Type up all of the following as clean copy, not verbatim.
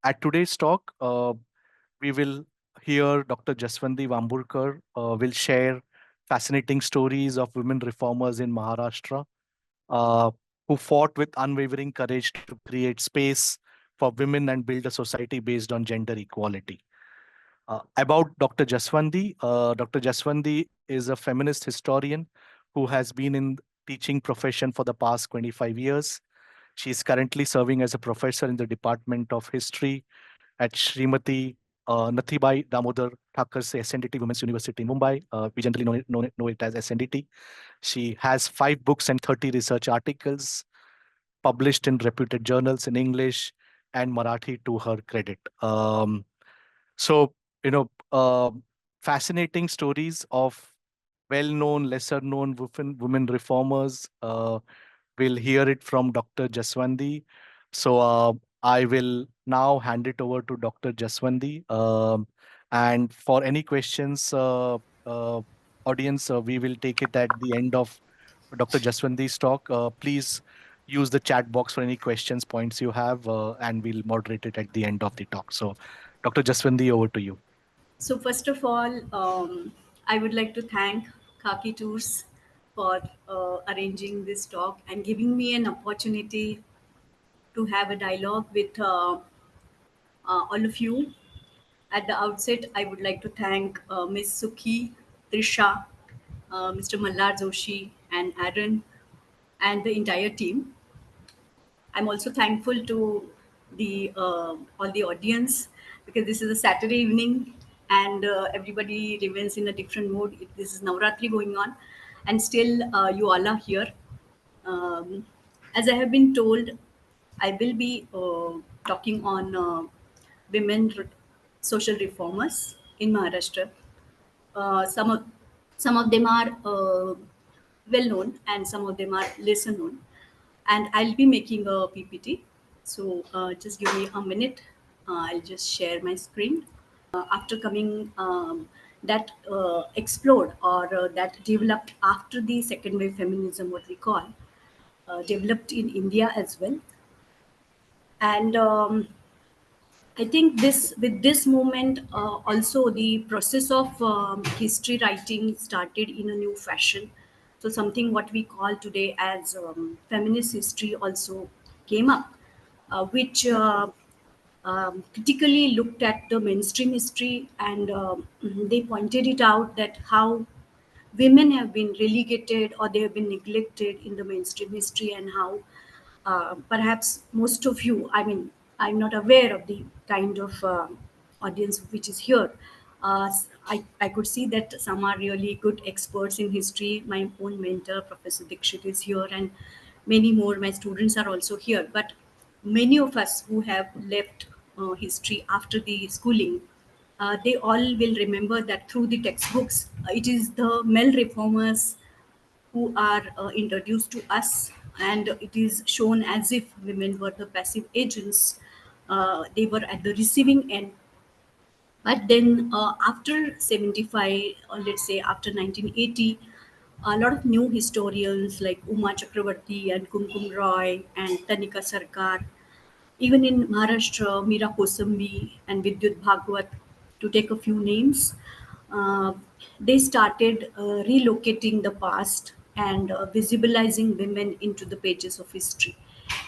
At today's talk, we will hear Dr. Jaswandi Vamburkar will share fascinating stories of women reformers in Maharashtra uh, who fought with unwavering courage to create space for women and build a society based on gender equality. About Dr. Jaswandi, Dr. Jaswandi is a feminist historian who has been in teaching profession for the past 25 years. She is currently serving as a professor in the Department of History at Srimati Nathibai Damodar Thakur's SNDT Women's University in Mumbai. We generally know it as SNDT. She has 5 books and 30 research articles published in reputed journals in English and Marathi to her credit. So, you know, fascinating stories of well-known, lesser-known women reformers. We'll hear it from Dr. Jaswandi. So I will now hand it over to Dr. Jaswandi. And for any questions, audience, we will take it at the end of Dr. Jaswandi's talk. Please use the chat box for any questions, points you have, and we'll moderate it at the end of the talk. So, Dr. Jaswandi, over to you. So first of all, I would like to thank Khaki Tours for arranging this talk and giving me an opportunity to have a dialogue with all of you. At the outset, I would like to thank Ms. Sukhi, Trisha, Mr. Mallar Joshi, and Aaron, and the entire team. I'm also thankful to the all the audience because this is a Saturday evening and everybody remains in a different mood. This is Navratri going on, and still you all are here. Um, as I have been told, I will be talking on women social reformers in Maharashtra. Some of them are well known, and some of them are lesser known. And I'll be making a PPT. So just give me a minute. I'll just share my screen. After coming that explored or that developed after the second wave feminism, what we call, developed in India as well. And I think this with this movement also the process of history writing started in a new fashion. So something what we call today as feminist history also came up, which critically looked at the mainstream history and they pointed it out that how women have been relegated or they have been neglected in the mainstream history and how perhaps most of you, I mean, I'm not aware of the kind of audience which is here. I could see that some are really good experts in history. My own mentor, Professor Dikshit, is here, and many more. My students are also here. But many of us who have left history after the schooling, they all will remember that through the textbooks, it is the male reformers who are introduced to us, and it is shown as if women were the passive agents. They were at the receiving end. But then after 75, or let's say after 1980, a lot of new historians like Uma Chakravarti and Kumkum Roy and Tanika Sarkar, even in Maharashtra, Meera Kosambi and Vidyut Bhagwat, to take a few names, uh, they started relocating the past and visibilizing women into the pages of history.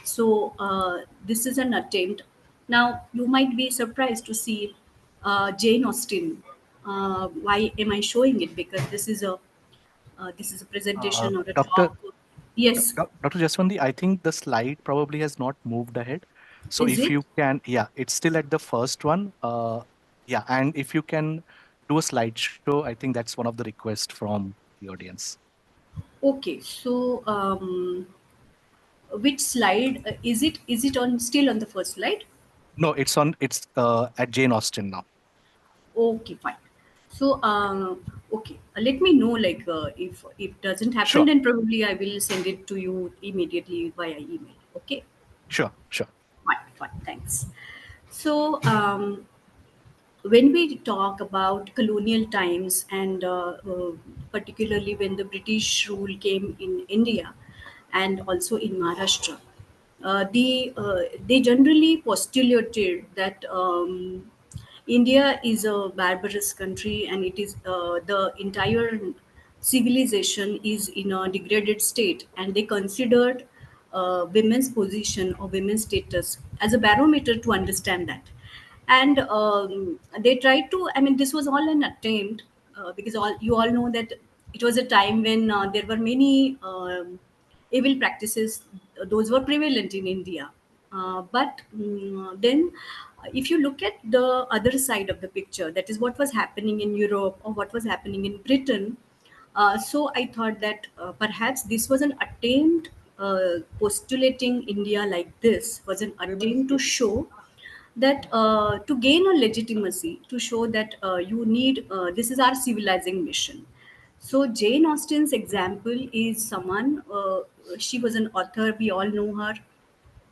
So this is an attempt. Now you might be surprised to see Jane Austen. Why am I showing it? Because this is a presentation or a Dr. talk. Yes, Dr. Jaswandi, I think the slide probably has not moved ahead. So is if it? you can, yeah, it's still at the first one. Yeah, and if you can do a slideshow, I think that's one of the requests from the audience. Okay, so which slide is it? Is it on still on the first slide? No, it's at Jane Austen now. Okay, fine. So okay, let me know like if doesn't happen, Sure, then probably I will send it to you immediately via email. Okay, sure. fine, fine. Thanks. So when we talk about colonial times and particularly when the British rule came in India and also in Maharashtra. they generally postulated that India is a barbarous country, and it is the entire civilization is in a degraded state, and they considered women's position or women's status as a barometer to understand that. And they tried to. I mean, this was all an attempt because all you all know that it was a time when there were many evil practices. Those were prevalent in India. But then, if you look at the other side of the picture, that is what was happening in Europe or what was happening in Britain. So I thought that perhaps this was an attempt, postulating India like this was an attempt to show that to gain a legitimacy, to show that you need this is our civilizing mission. So Jane Austen's example is someone, she was an author, we all know her,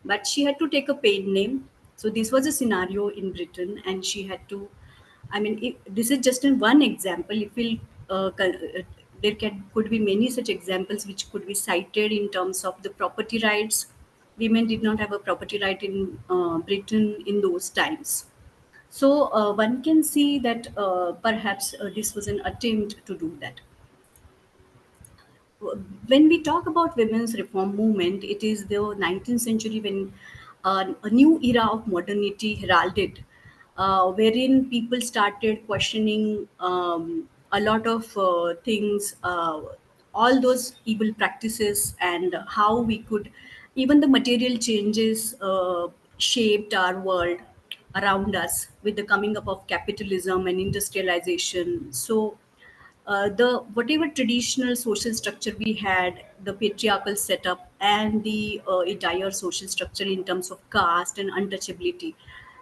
but she had to take a paid name. So this was a scenario in Britain, and she had to. I mean, if, this is just in one example. If we'll, there could be many such examples which could be cited in terms of the property rights. Women did not have a property right in Britain in those times. So one can see that perhaps this was an attempt to do that. When we talk about women's reform movement, it is the 19th century when a new era of modernity heralded, wherein people started questioning a lot of things, all those evil practices, and how we could, even the material changes shaped our world around us with the coming up of capitalism and industrialization. So the whatever traditional social structure we had, the patriarchal setup and the entire social structure in terms of caste and untouchability,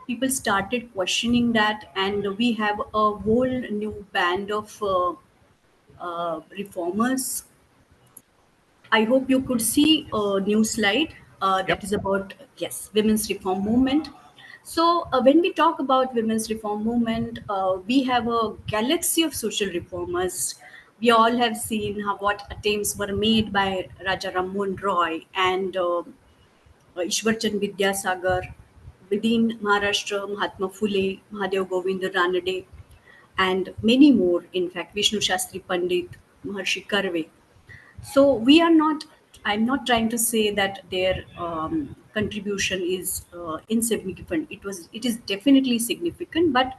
people started questioning that, and we have a whole new band of reformers. I hope you could see a new slide Yep. that is about, yes, women's reform movement. So when we talk about women's reform movement, we have a galaxy of social reformers. We all have seen how what attempts were made by Raja Rammohn Roy and Ishwarchand Vidyasagar. Within Maharashtra, Mahatma Phule, Mahadev Govind Ranade, and many more. In fact, Vishnu Shastri Pandit, Maharshi Karve. So we are not. I'm not trying to say that their contribution is insignificant. It is definitely significant, but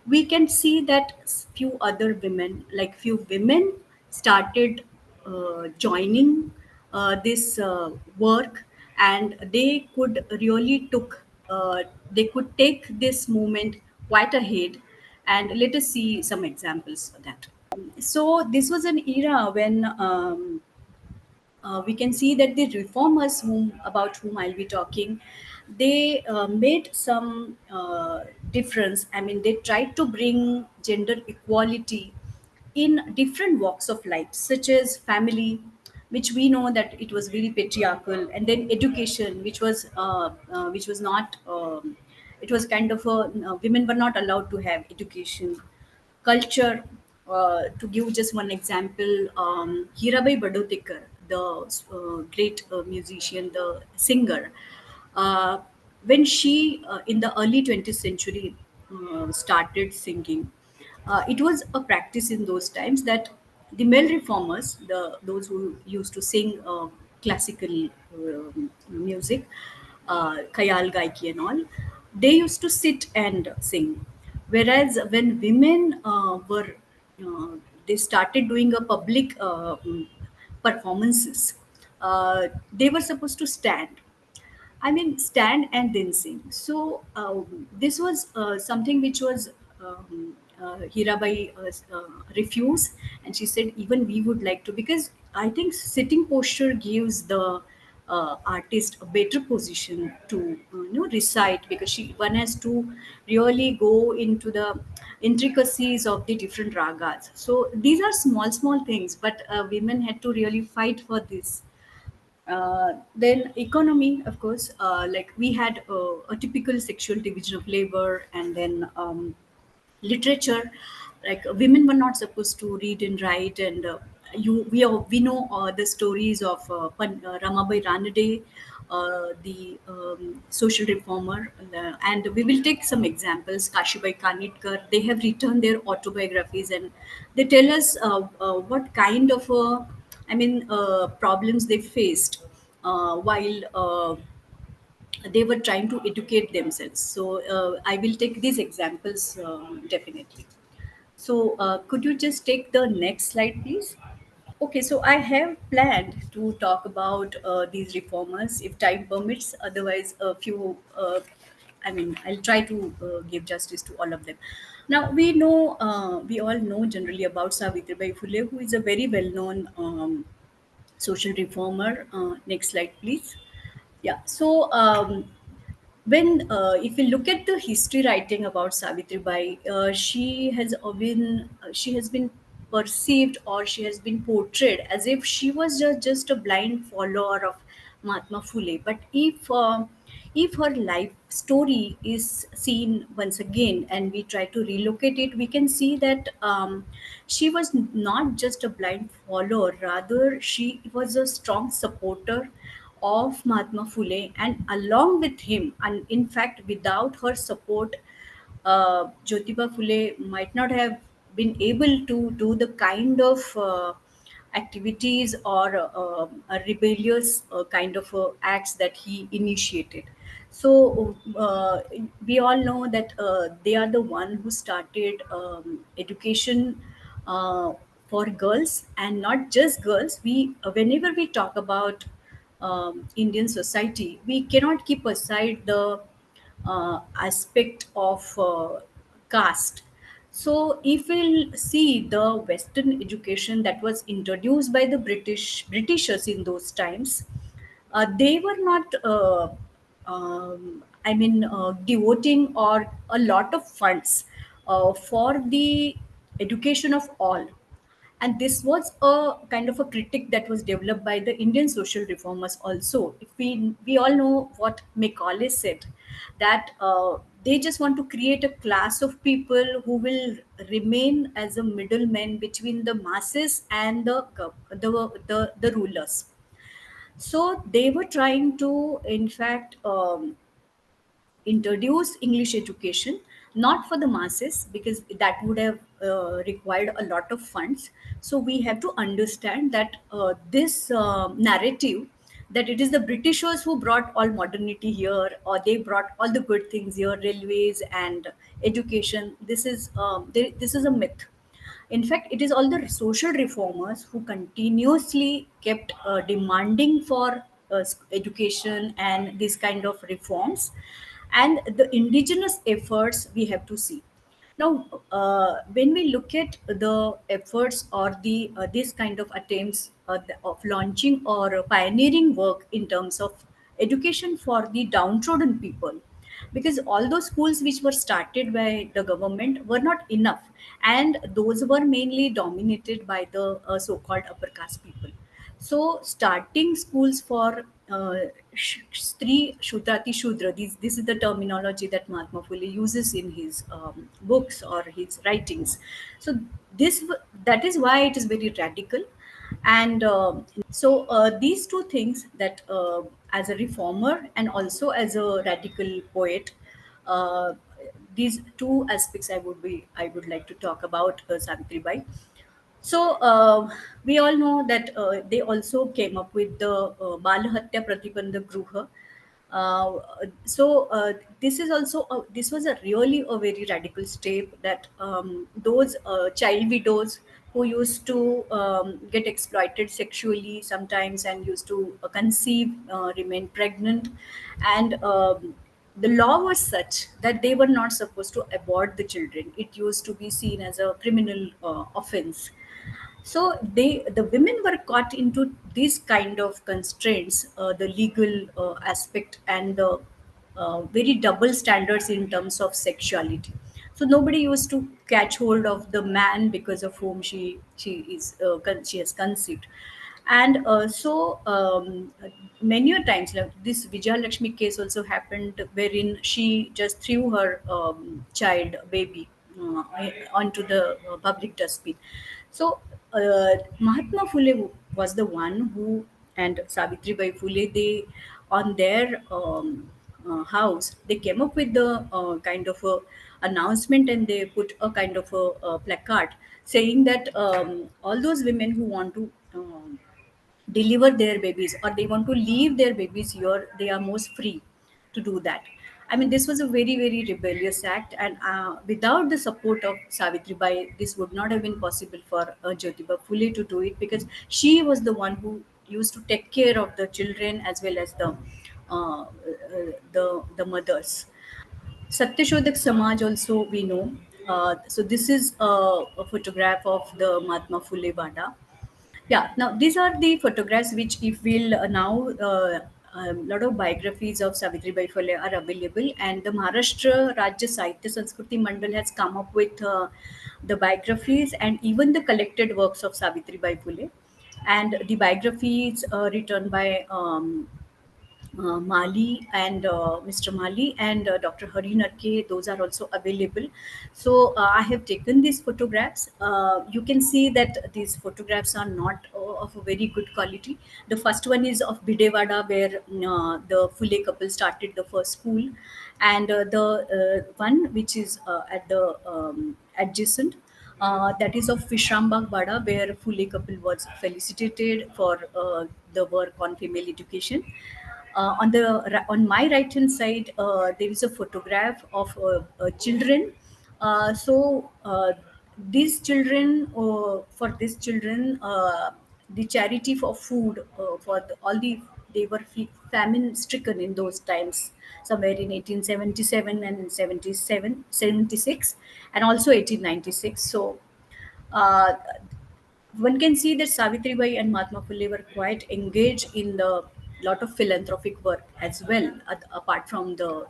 we can see that few other women, like few women, started joining this work, and they could really took. They could take this movement quite ahead, and let us see some examples of that. So this was an era when we can see that the reformers about whom I'll be talking, they made some difference. I mean, they tried to bring gender equality in different walks of life, such as family, which we know that it was very patriarchal, and then education, which was not. It was kind of a women were not allowed to have education. Culture. To give just one example, Hirabai Badotekar, the great musician, the singer, uh, when she, in the early 20th century, started singing, it was a practice in those times that the male reformers, those who used to sing classical music, Khayal Gaiki and all, they used to sit and sing. Whereas when women uh, they started doing a public performances, they were supposed to stand. I mean, stand and then sing. So this was something which was Hirabai refused, and she said, even we would like to, because I think sitting posture gives the artist a better position to recite, because she one has to really go into the intricacies of the different ragas. So these are small things, but women had to really fight for this. Then economy, of course, like we had a typical sexual division of labor, and then literature, like women were not supposed to read and write, and we know the stories of Ramabai Ranade, the social reformer, and we will take some examples. Kashibai Kanitkar, they have written their autobiographies, and they tell us what kind of problems they faced while they were trying to educate themselves. So I will take these examples definitely. So could you just take the next slide, please? Okay, so I have planned to talk about these reformers if time permits. Otherwise, a few, I'll try to give justice to all of them. Now, we all know generally about Savitribai Phule, who is a very well known social reformer. Next slide, please. Yeah, so when if we look at the history writing about Savitri Bai, she has been perceived, or she has been portrayed as if she was just a blind follower of Mahatma Phule. But if her life story is seen once again and we try to relocate it, we can see that she was not just a blind follower, rather she was a strong supporter of Mahatma Phule, and along with him, and in fact, without her support, Jyotiba Phule might not have been able to do the kind of activities or rebellious kind of acts that he initiated. So we all know that they are the one who started education uh, for girls, and not just girls. We whenever we talk about Indian society, we cannot keep aside the aspect of caste. So, if we'll see the Western education that was introduced by the Britishers in those times, they were not, devoting or a lot of funds for the education of all. And this was a kind of a critic that was developed by the Indian social reformers also. If we all know what Macaulay said, that they just want to create a class of people who will remain as a middleman between the masses and the rulers. So they were trying to, in fact, introduce English education, not for the masses, because that would have required a lot of funds. So we have to understand that this narrative, that it is the Britishers who brought all modernity here, or they brought all the good things here, railways and education. This is a myth. In fact, it is all the social reformers who continuously kept demanding for education and these kind of reforms, and the indigenous efforts we have to see. Now, when we look at the efforts or the this kind of attempts of launching or pioneering work in terms of education for the downtrodden people, because all those schools which were started by the government were not enough, and those were mainly dominated by the so-called upper caste people. So starting schools for Stri Shudrati Shudra, this is the terminology that Mahatma Phule uses in his books or his writings. So that is why it is very radical. And so these two things, that as a reformer and also as a radical poet, uh, these two aspects I would like to talk about Savitri Bai. So we all know that they also came up with the Bal Hatya Pratibandha Gruha. Uh, so this is also this was a really a very radical step, that those child widows who used to get exploited sexually sometimes and used to conceive, remain pregnant, and the law was such that they were not supposed to abort the children. It used to be seen as a criminal offense. So the women were caught into these kind of constraints, the legal aspect, and the very double standards in terms of sexuality. So nobody used to catch hold of the man because of whom she has conceived. And many a times, like this Vijaya Lakshmi case also happened, wherein she just threw her child baby onto the public dustbin. So Mahatma Phule was the one who, and Savitri Bai Phule, they on their house, they came up with the kind of a announcement, and they put a kind of a placard saying that all those women who want to deliver their babies, or they want to leave their babies here, they are most free to do that. I mean, this was a very, very rebellious act, and without the support of Savitri Bai, this would not have been possible for Jyotiba Phule to do it, because she was the one who used to take care of the children as well as the mothers. Satyashodak Samaj also we know. So this is a photograph of the Mahatma Phule Wada. Yeah, now these are the photographs which, if we'll now, a lot of biographies of Savitribai Phule are available, and the Maharashtra Rajya Sahitya Sanskriti Mandal has come up with the biographies and even the collected works of Savitribai Phule, and the biographies written by Mali and Mr. Mali and Dr. Hari Narke, those are also available. So I have taken these photographs. You can see that these photographs are not of a very good quality. The first one is of Bidewada, where the Phule couple started the first school, and the one which is at the adjacent. That is of Vishrambag Bada, where Phule couple was felicitated for the work on female education. On my right hand side, there is a photograph of children. So these children, for these children, the charity for food for all the, they were famine stricken in those times, somewhere in 1877 and 77, 76, and also 1896. So uh, one can see that Savitri Bai and Mahatma Phule were quite engaged in the lot of philanthropic work as well, apart from the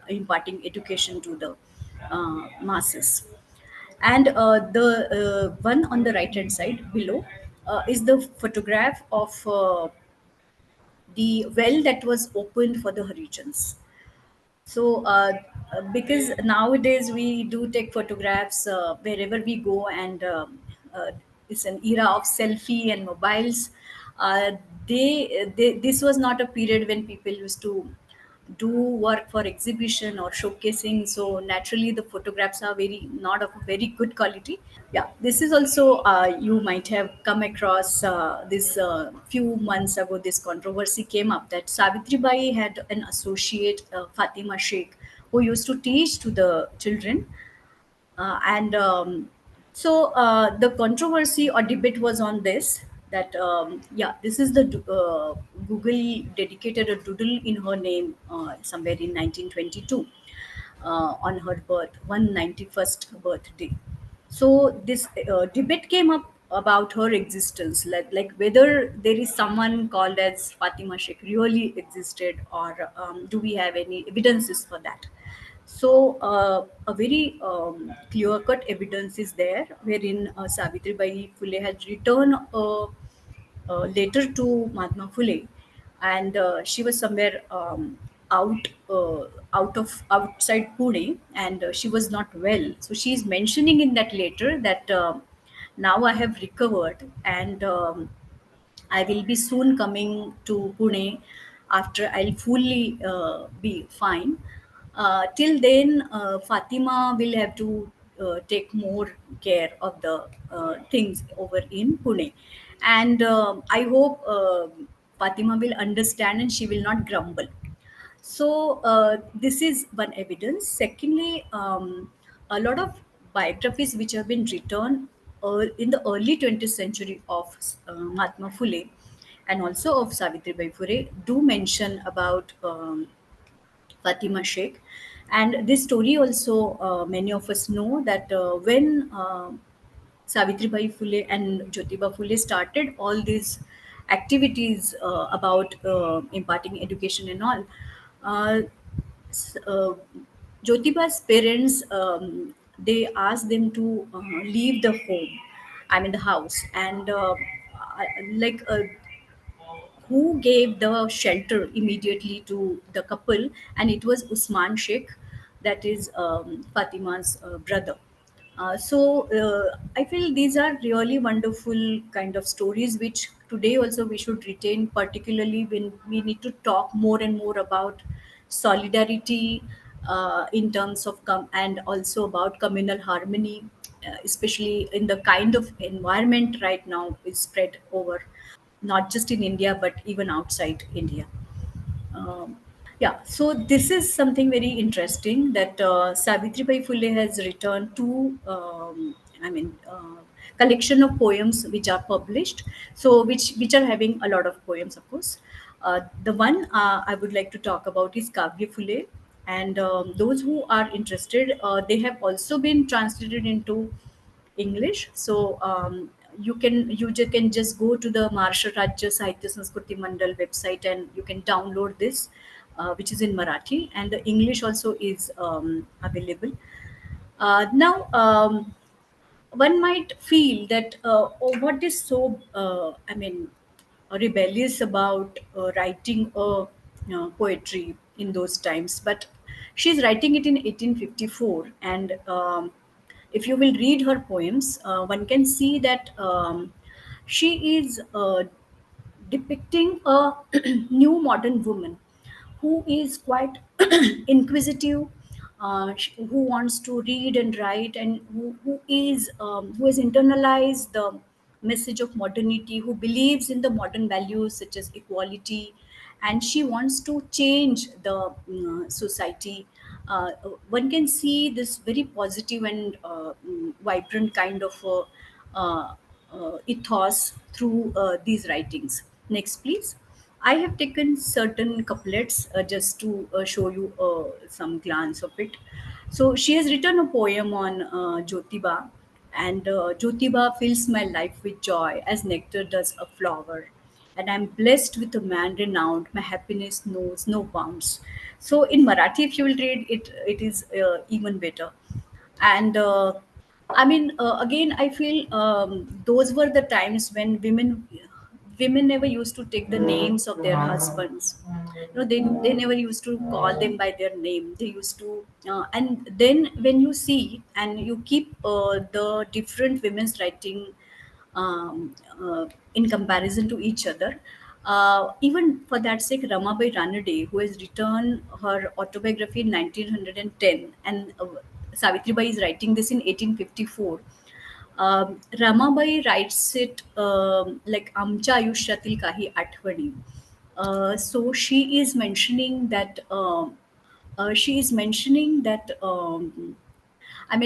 imparting education to the masses. And the one on the right hand side below is the photograph of the well that was opened for the Harijans. So, because nowadays we do take photographs wherever we go, and it's an era of selfie and mobiles. This was not a period when people used to do work for exhibition or showcasing. So naturally, the photographs are very not of a very good quality. Yeah, this is also, you might have come across this few months ago. This controversy came up that Savitri Bai had an associate, Fatima Sheikh, who used to teach to the children, and the controversy or debate was on this, that yeah, this is the Google dedicated a doodle in her name somewhere in 1922 on her 191st birthday. So this debate came up about her existence, like whether there is someone called as Fatima Sheikh really existed, or do we have any evidences for that. So a very clear-cut evidence is there, wherein Savitri Bai Phule had written a letter to Mahatma Phule, and she was somewhere outside Pune, and she was not well. So she is mentioning in that letter that now I have recovered, and I will be soon coming to Pune after I'll fully be fine. Till then, Fatima will have to take more care of the things over in Pune. And I hope Fatima will understand and she will not grumble. So this is one evidence. Secondly, a lot of biographies which have been written in the early 20th century of Mahatma Phule and also of Savitri Bai Phule do mention about Fatima Sheikh. And this story also, many of us know that when Savitribai Phule and Jyotiba Phule started all these activities about imparting education and all, uh, s- uh, Jyotiba's parents, they asked them to leave the home, I mean the house, and like who gave the shelter immediately to the couple, and it was Usman Sheikh, that is Fatima's brother. I feel these are really wonderful kind of stories which today also we should retain, particularly when we need to talk more and more about solidarity in terms of and also about communal harmony, especially in the kind of environment right now is spread over not just in India but even outside India. Um, yeah, so this is something very interesting that Savitribai Phule has written two, collection of poems which are published. So which are having a lot of poems, of course. The one I would like to talk about is Kavya Phule, and those who are interested, they have also been translated into English. So you can just go to the Maharashtra Rajya Sahitya Sanskriti Mandal website and you can download this, which is in Marathi, and the English also is available. Now, one might feel that oh, what is so rebellious about writing poetry in those times, but she's writing it in 1854, and if you will read her poems, one can see that she is depicting a new modern woman who is quite inquisitive, who wants to read and write, and who has internalized the message of modernity, who believes in the modern values such as equality, and she wants to change the society. One can see this very positive and vibrant kind of ethos through these writings. Next, please. I have taken certain couplets just to show you some glance of it. So she has written a poem on Jyotiba, and Jyotiba fills my life with joy as nectar does a flower. And I'm blessed with a man renowned. My happiness knows no bounds. So in Marathi, if you will read it, it is even better. And again, I feel those were the times when women never used to take the names of their husbands. They never used to call them by their name. They used to, and then when you see and you keep the different women's writing in comparison to each other. Even for that sake, Ramabai Ranade, who has written her autobiography in 1910, and Savitribai is writing this in 1854. Ramabai writes it like आमच्या आयुष्यातील काही आठवणी. So she is mentioning that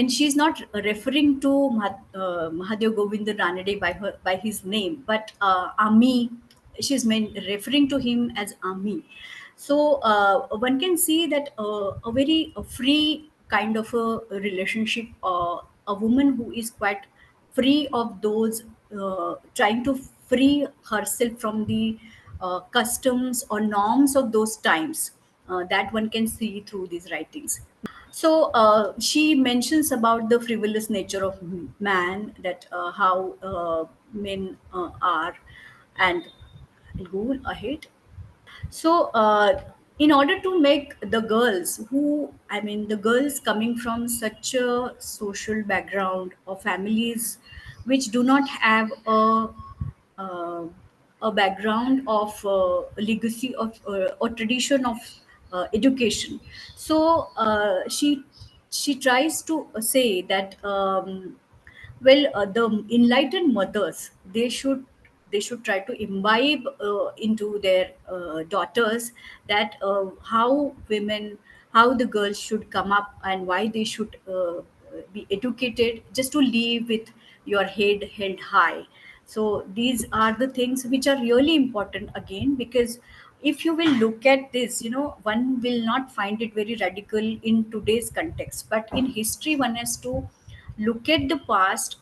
she's not referring to Mahadev Govind Ranade by his name, but Ami. Referring to him as Ami. So one can see that a very free kind of a relationship. A woman who is quite free of those, trying to free herself from the customs or norms of those times. That one can see through these writings. So she mentions about the frivolous nature of man, that how men are, and I'll go ahead. So, in order to make the girls the girls coming from such a social background or families which do not have uh, a background of legacy of or tradition of education. So, she tries to say that the enlightened mothers, they should try to imbibe into their daughters that how the girls should come up and why they should be educated just to live with your head held high. So these are the things which are really important again, because if you will look at this, one will not find it very radical in today's context, but in history one has to look at the past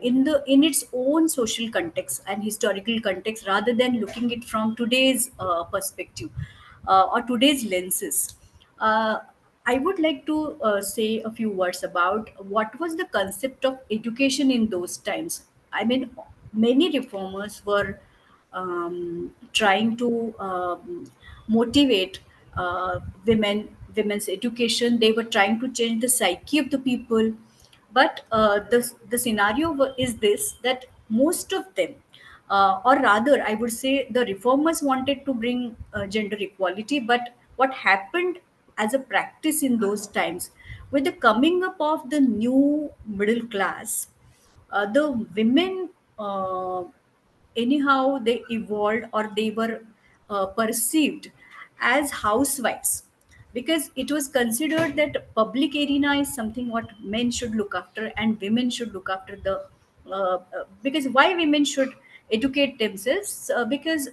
in its own social context and historical context, rather than looking it from today's perspective or today's lenses. uh, I would like to say a few words about what was the concept of education in those times. I mean, many reformers were trying to motivate women's education. They were trying to change the psyche of the people, but the scenario is this, that most of them, or rather, I would say the reformers wanted to bring gender equality, but what happened as a practice in those times, with the coming up of the new middle class, the women, anyhow, they evolved, or they were perceived as housewives, because it was considered that public arena is something what men should look after and women should look after the because why women should educate themselves, because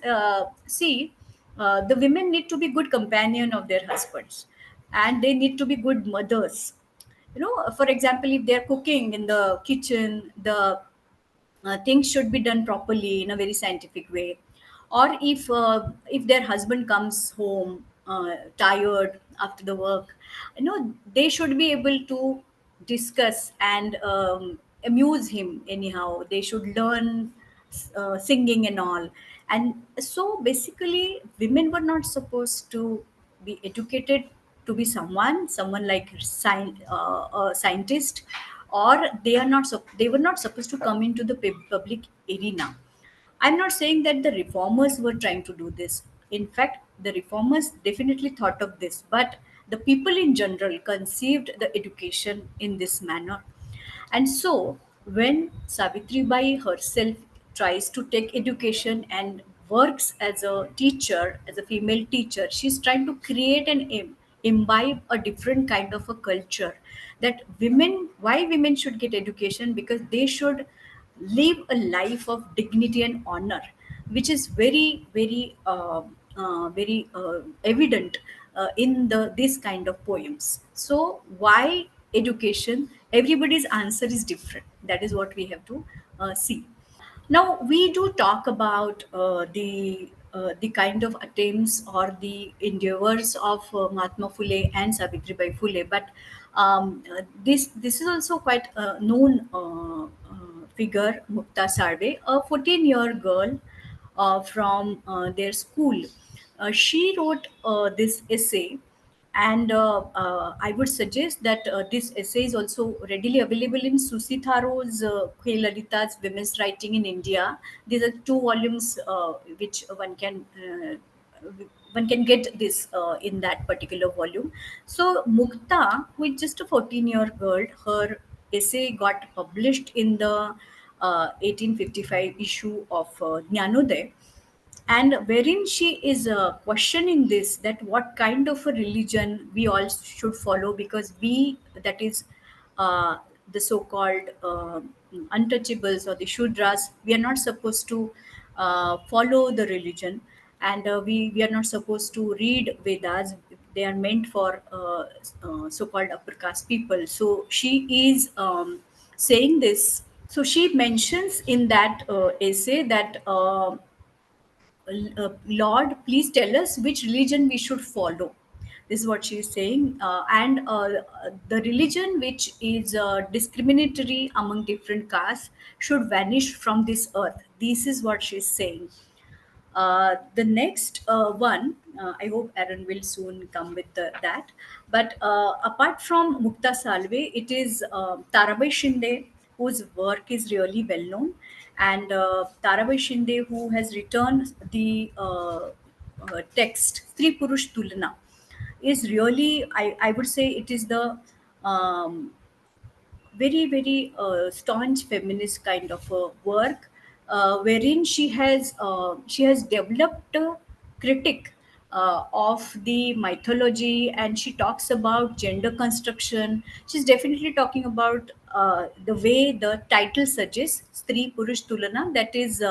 see, the women need to be good companion of their husbands, and they need to be good mothers. For example, if they're cooking in the kitchen, the things should be done properly in a very scientific way. Or if their husband comes home tired after the work, they should be able to discuss and amuse him. Anyhow, they should learn singing and all. And so basically, women were not supposed to be educated to be someone like a scientist, or they were not supposed to come into the public arena. I'm not saying that the reformers were trying to do this. In fact, the reformers definitely thought of this, but the people in general conceived the education in this manner. And so, when Savitri Bai herself tries to take education and works as a teacher, as a female teacher, she's trying to create and imbibe a different kind of a culture, that why women should get education, because they should live a life of dignity and honor, which is very, very, very evident in the this kind of poems. So why education? Everybody's answer is different. That is what we have to see. Now we do talk about the kind of attempts or the endeavors of Mahatma Phule and Savitribai Phule, but this is also quite a known figure, Mukta Sarve, a 14-year girl from their school. She wrote this essay, and I would suggest that this essay is also readily available in Susi Tharo's Khe Lalita's Women's Writing in India. These are two volumes which one can get this in that particular volume. So Mukta, who is just a 14-year girl, her essay got published in the 1855 issue of Jnanoday, and wherein she is questioning this, that what kind of a religion we all should follow, because we, that is uh, the so-called untouchables or the shudras, we are not supposed to follow the religion, and we are not supposed to read Vedas. They are meant for so-called upper caste people. So she is saying this. So she mentions in that essay that Lord, please tell us which religion we should follow. This is what she is saying. And the religion which is discriminatory among different castes should vanish from this earth. This is what she is saying. The next one, I hope Aaron will soon come with that. But apart from Mukta Salve, it is Tarabai Shinde, whose work is really well known. And Tarabai Shinde, who has written the text Stri Purush Tulana, is really, I would say, it is the um, very, very staunch feminist kind of a work, wherein she has developed a critic of the mythology, and she talks about gender construction. She's definitely talking about the way the title suggests, Stri Purush Tulana, that is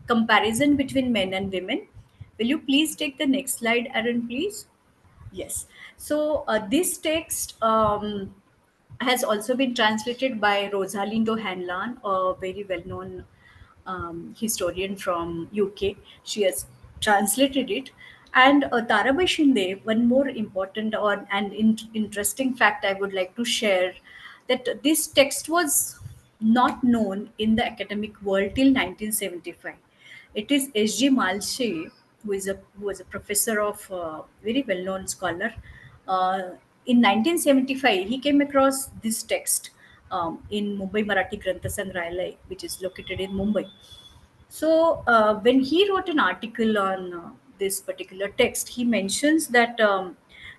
comparison between men and women. Will you please take the next slide, Aaron, please? Yes. So this text has also been translated by Rosalindo Hanlon, a very well-known historian from UK. She has translated it. And Tarabai Shinde, one more important or an interesting fact I would like to share, that this text was not known in the academic world till 1975. It is S.G. Malshe, who was a professor of very well-known scholar. In 1975, he came across this text in Mumbai Marathi Grantha Sangrayalaya, which is located in Mumbai. So when he wrote an article on this particular text, he mentions that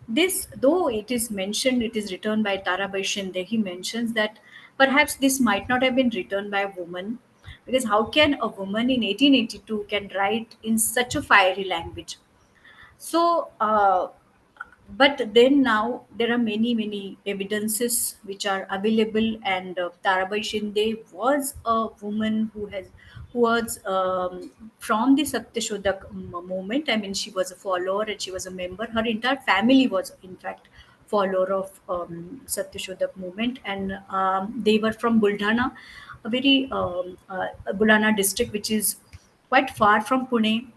this, though it is mentioned, it is written by Tarabai Shinde. He mentions that perhaps this might not have been written by a woman, because how can a woman in 1882 can write in such a fiery language? So, but then now there are many evidences which are available, and Tarabai Shinde was a woman who was from the Satyashodak movement. I mean, she was a follower and she was a member. Her entire family was, in fact, follower of Satyashodak movement, and they were from Buldhana, a very Buldhana district, which is quite far from Pune.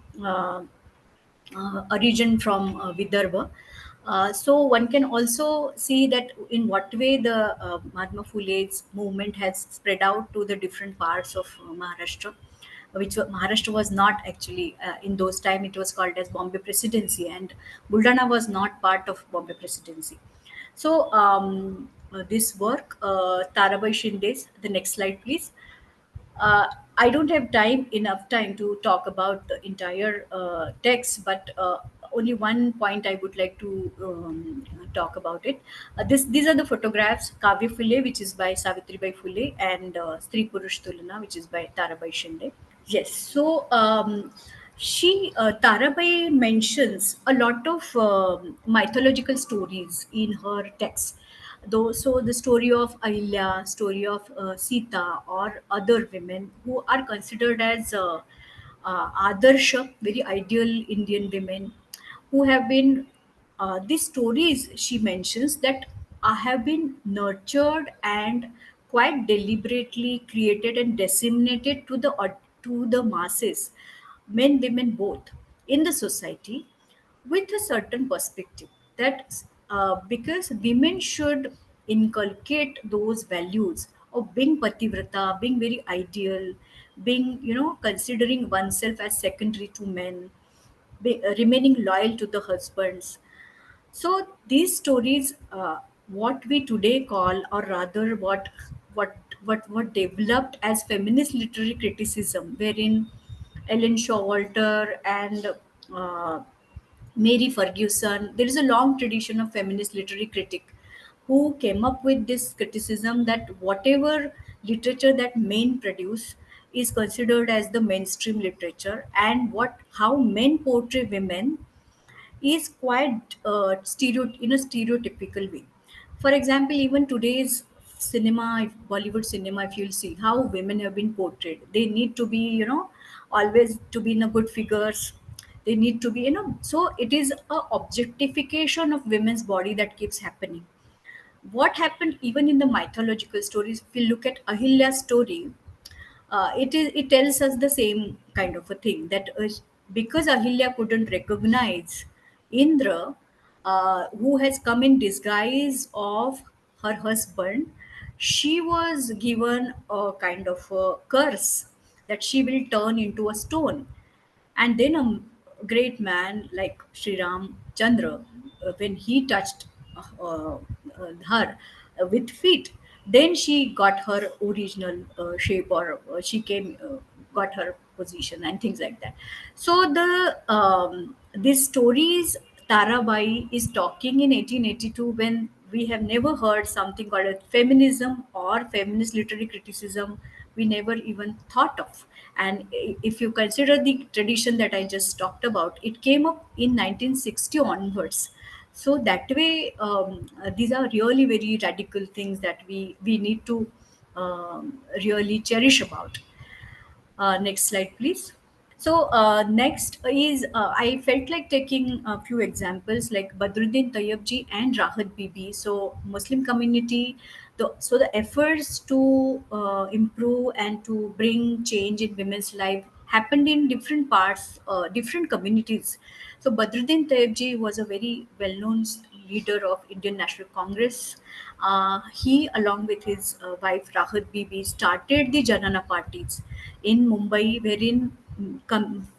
A region from Vidarbha. So one can also see that in what way the Mahatma Phule's movement has spread out to the different parts of Maharashtra, Maharashtra was not actually in those time. It was called as Bombay Presidency, and Buldana was not part of Bombay Presidency. So this work, Tarabai Shinde's. The next slide, please. uh, I don't have enough time to talk about the entire text, but only one point I would like to talk about it. These are the photographs: Kavya Phule, which is by Savitribai Phule, and Stri Purush Tulana, which is by Tarabai Shinde. Yes. So Tarabai mentions a lot of mythological stories in her texts. Though, so the story of Ahilya, story of Sita, or other women who are considered as Adarsha, very ideal Indian women, who have been these stories she mentions that have been nurtured and quite deliberately created and disseminated to the masses, men, women both, in the society, with a certain perspective that because women should inculcate those values of being pativrata, being very ideal, being, considering oneself as secondary to men, remaining loyal to the husbands. So these stories, what we today call, or rather what what developed as feminist literary criticism, wherein Ellen Showalter and uh, Mary Ferguson. There is a long tradition of feminist literary critic who came up with this criticism that whatever literature that men produce is considered as the mainstream literature, and what how men portray women is quite in a stereotypical way. For example, even today's cinema, Bollywood cinema, if you'll see how women have been portrayed, they need to be, always to be in a good figures. They need to be, so it is a objectification of women's body that keeps happening. What happened even in the mythological stories, if you look at Ahilya's story, it tells us the same kind of a thing, that because Ahilya couldn't recognize Indra, who has come in disguise of her husband, she was given a kind of a curse that she will turn into a stone. And then a great man like Sri Ram Chandra, when he touched her with feet, then she got her original shape, or she came, got her position and things like that. So these stories, Tarabai is talking in 1882, when we have never heard something called a feminism or feminist literary criticism, we never even thought of. And if you consider the tradition that I just talked about, it came up in 1960 onwards. So that way, these are really very radical things that we need to really cherish about. Next slide, please. So next is, I felt like taking a few examples like Badruddin Tayyabji and Rahat Bibi. So Muslim community, so the efforts to improve and to bring change in women's life happened in different parts, different communities. So Badruddin Tayyabji was a very well-known leader of Indian National Congress. He, along with his wife Rahat Bibi, started the Janana parties in Mumbai, wherein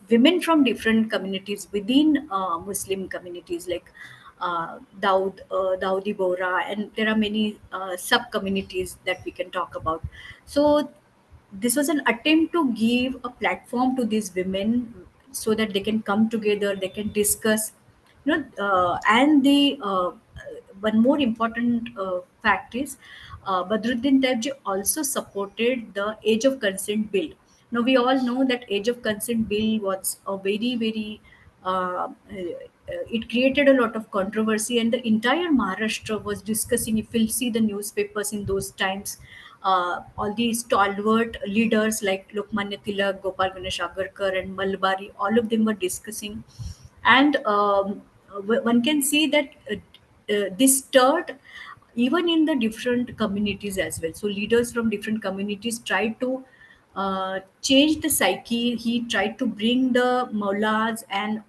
women from different communities within Muslim communities like Daudi Bora, and there are many sub communities that we can talk about. So this was an attempt to give a platform to these women so that they can come together, they can discuss, and the one more important fact is Badruddin Taibji also supported the age of consent bill. Now we all know that age of consent bill was a very it created a lot of controversy, and the entire Maharashtra was discussing. If you'll see the newspapers in those times, all these stalwart leaders like Lokmanya Tilak, Gopal Ganesh Agarkar, and Malbari, all of them were discussing. And one can see that this stirred even in the different communities as well. So leaders from different communities tried to change the psyche. He tried to bring the maulahs and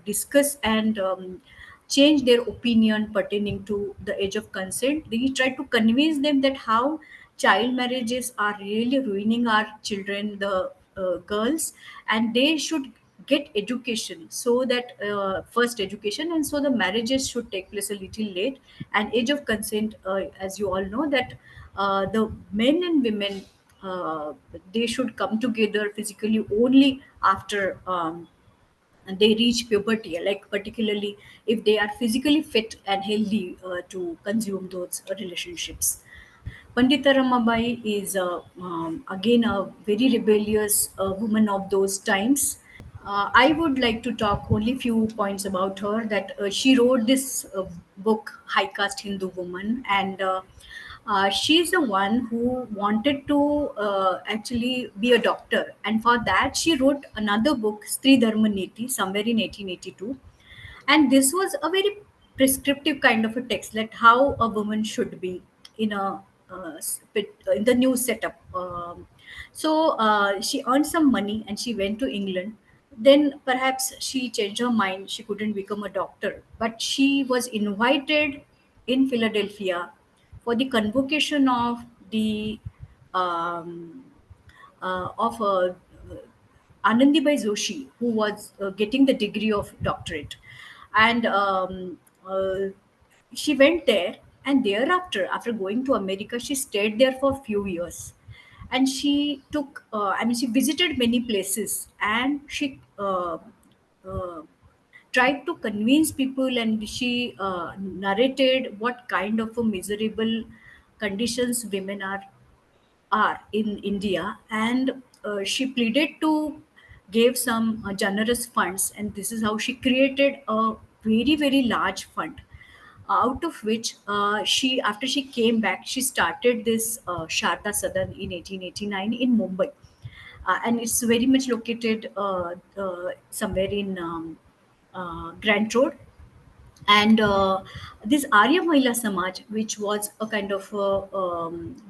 discuss and change their opinion pertaining to the age of consent. He tried to convince them that how child marriages are really ruining our children, the girls, and they should get education, so that first education, and so the marriages should take place a little late. And age of consent, as you all know, that the men and women, they should come together physically only after they reach puberty, like particularly if they are physically fit and healthy to consume those relationships. Pandita Ramabai is again a very rebellious woman of those times. I would like to talk only few points about her. That she wrote this book, High Caste Hindu Woman, and she's the one who wanted to actually be a doctor, and for that she wrote another book, Stri Dharma Niti, somewhere in 1882. And this was a very prescriptive kind of a text, like how a woman should be in a in the new setup. So she earned some money and she went to England. Then perhaps she changed her mind, she couldn't become a doctor, but she was invited in Philadelphia for the convocation of the um, of Anandibai Joshi, who was getting the degree of doctorate. And she went there, and thereafter, after going to America, she stayed there for a few years. And she took, she visited many places, and she tried to convince people, and she narrated what kind of a miserable conditions women are in India. And she pleaded to give some generous funds, and this is how she created a very large fund, out of which she, after she came back, she started this Sharda Sadan in 1889 in Mumbai. And it's very much located somewhere in Grand Road. And this Arya Mahila Samaj, which was a kind of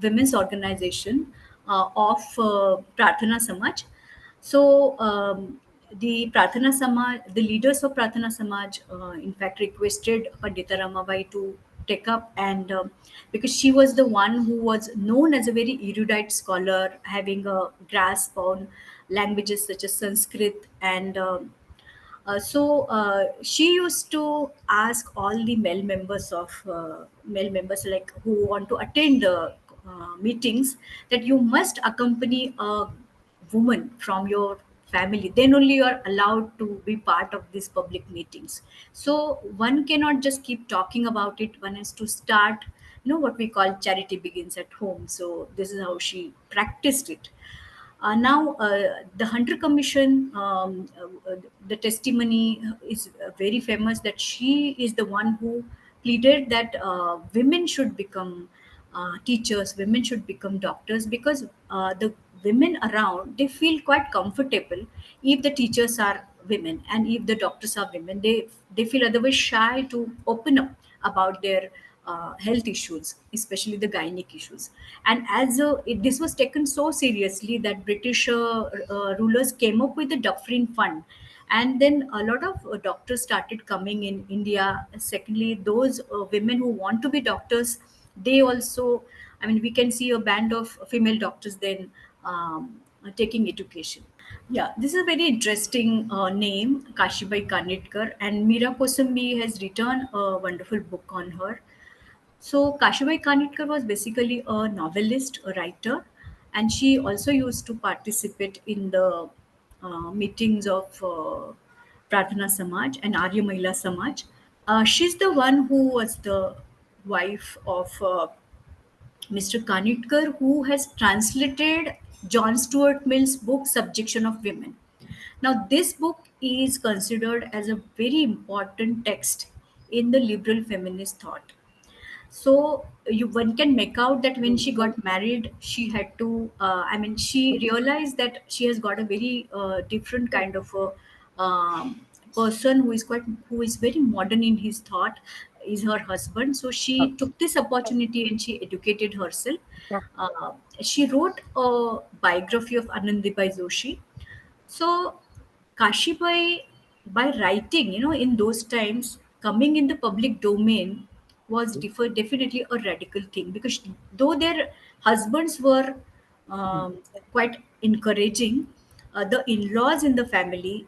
women's organization of Prarthana Samaj. So the Prarthana Samaj, the leaders of Prarthana Samaj, in fact, requested Pandita Ramabai to take up, and because she was the one who was known as a very erudite scholar, having a grasp on languages such as Sanskrit and she used to ask all the male members, like who want to attend the meetings, that you must accompany a woman from your family, then only you are allowed to be part of these public meetings. So one cannot just keep talking about it, one has to start, what we call charity begins at home. So this is how she practiced it. Now, the Hunter Commission, the testimony is very famous, that she is the one who pleaded that women should become teachers, women should become doctors, because the women around, they feel quite comfortable if the teachers are women and if the doctors are women. They feel otherwise shy to open up about their health issues, especially the gynec issues. And this was taken so seriously that British rulers came up with the Dufferin Fund, and then a lot of doctors started coming in India. Secondly, those women who want to be doctors, they also, we can see a band of female doctors then taking education. Yeah, this is a very interesting name, Kashibai Kanitkar, and Meera Kosambi has written a wonderful book on her. So Kashibai Kanitkar was basically a novelist, a writer, and she also used to participate in the meetings of Pradhana Samaj and Arya Mahila Samaj. She's the one who was the wife of Mr. Kanitkar, who has translated John Stuart Mill's book Subjection of Women. Now, this book is considered as a very important text in the liberal feminist thought. So you one can make out that when she got married, she had to. She realized that she has got a very different kind of a person who is very modern in his thought. Is her husband. So she took this opportunity and she educated herself. Uh, she wrote a biography of Anandibai Joshi. So Kashibai, by writing, in those times, coming in the public domain was definitely a radical thing, because though their husbands were quite encouraging, the in-laws in the family,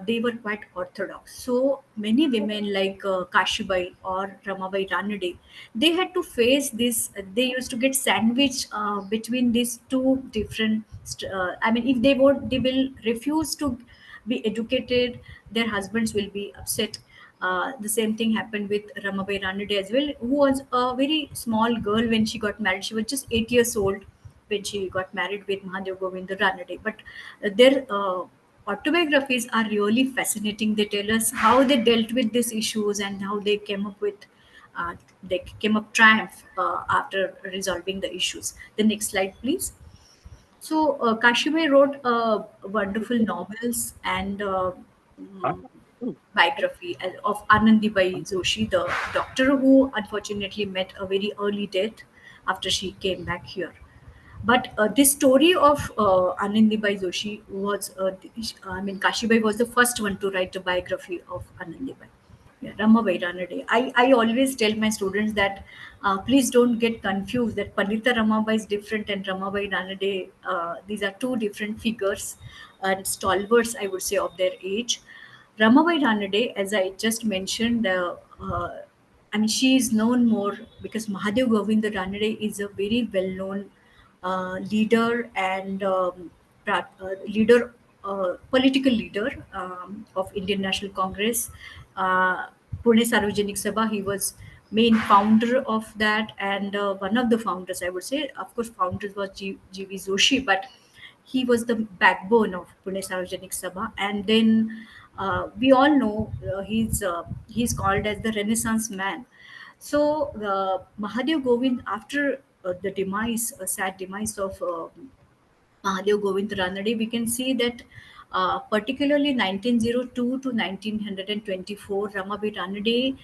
they were quite orthodox. So many women like Kashibai or Ramabai Ranade, they had to face this. They used to get sandwiched between these two different. If they won't, they will refuse to be educated. Their husbands will be upset. The same thing happened with Ramabai Ranade as well, who was a very small girl when she got married. She was just 8 years old when she got married with Mahadev Govind Ranade. But their autobiographies are really fascinating. They tell us how they dealt with these issues and how uh, they came up triumph after resolving the issues. The next slide, please. So Kashmir wrote wonderful novels and biography of Anandibai Joshi, the doctor who unfortunately met a very early death after she came back here. But this story of Anandibai Joshi was, Kashibai was the first one to write a biography of Anandibai. Yeah, Ramabai Ranade. I always tell my students that please don't get confused that Pandita Ramabai is different and Ramabai Ranade, these are two different figures and stalwarts, I would say, of their age. Ramabai Ranade, as I just mentioned, she is known more because Mahadev Govind Ranade is a very well known leader and political leader of Indian National Congress, uh, Pune Sarvajanik Sabha. He was main founder of that and one of the founders, I would say. Of course, founders was G.V. Joshi, but he was the backbone of Pune Sarvajanik Sabha. And then we all know he's called as the Renaissance man. So Mahadev Govind, after the demise, sad demise of Mahadev Govind Ranade, we can see that particularly 1902 to 1924, Ramabai Ranade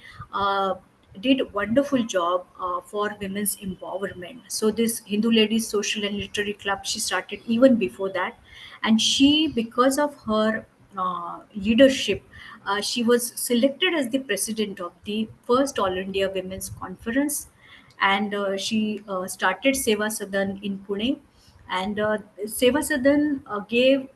did a wonderful job for women's empowerment. So this Hindu Ladies Social and Literary Club, she started even before that. And she, because of her leadership, she was selected as the president of the first All India Women's Conference, and she started Seva Sadan in Pune. And Seva Sadan gave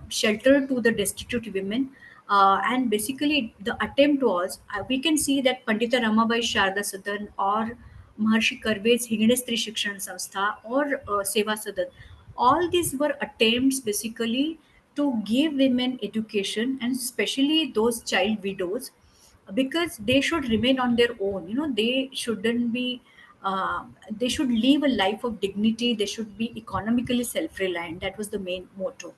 shelter to the destitute women. And basically, the attempt was, we can see that Pandita Ramabai Sharda Sadan or Maharshi Karve's Hingde Stri Shikshan Samstha or Seva Sadan, all these were attempts basically to give women education, and especially those child widows, because they should remain on their own. They shouldn't be they should live a life of dignity. They should be economically self-reliant. That was the main motto.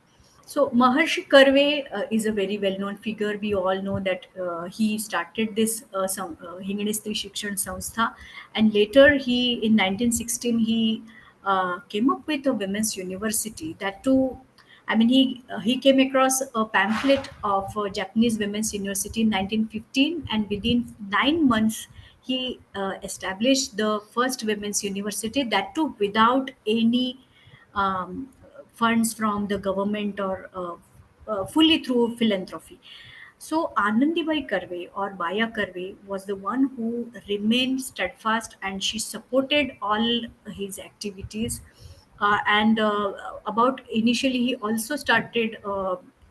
So Maharshi Karve is a very well-known figure. We all know that he started this Hingde Stri Shikshan Samstha, and later in 1916 he came up with a women's university. That too, he came across a pamphlet of Japanese women's university in 1915, and within 9 months he established the first women's university. That too without any um, funds from the government or fully through philanthropy. So Anandibai Karve or Baya Karve was the one who remained steadfast, and she supported all his activities. And about initially he also started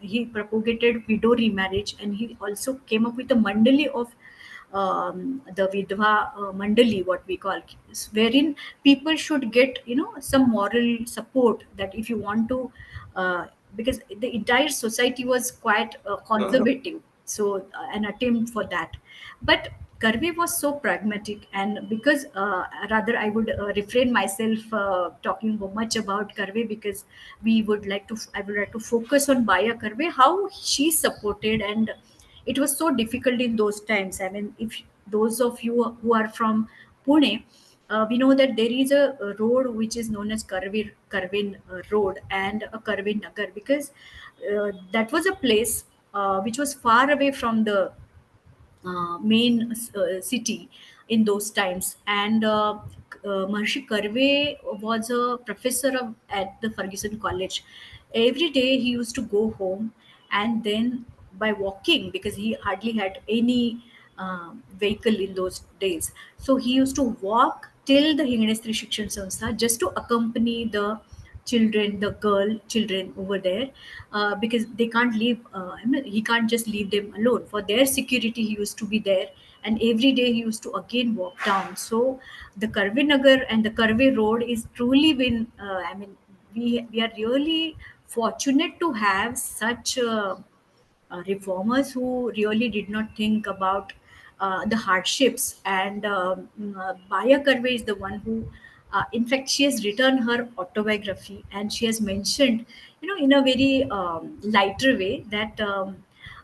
he propagated widow remarriage, and he also came up with a mandali of the vidva mandali, what we call, wherein people should get, some moral support, that if you want to, uh, because the entire society was quite conservative, so an attempt for that. But Karve was so pragmatic, and because rather I would refrain myself talking much about Karve, because I would like to focus on Baya Karve, how she supported, and it was so difficult in those times. I mean, if those of you who are from Pune, we know that there is a road which is known as Karvin Road and a Karvin Nagar, because that was a place which was far away from the main city in those times. And Maharshi Karve was a professor at the Ferguson College. Every day he used to go home, and then by walking, because he hardly had any vehicle in those days. So he used to walk till the Hinganestri Shikshan Sanstha just to accompany the children, the girl children over there, because they can't leave. I mean, he can't just leave them alone. For their security, he used to be there, and every day he used to again walk down. So the Karve Nagar and the Karve Road is truly been. I mean, we are really fortunate to have such. Reformers who really did not think about the hardships. And Baya Karve is the one who, in fact, she has written her autobiography, and she has mentioned, in a very lighter way, that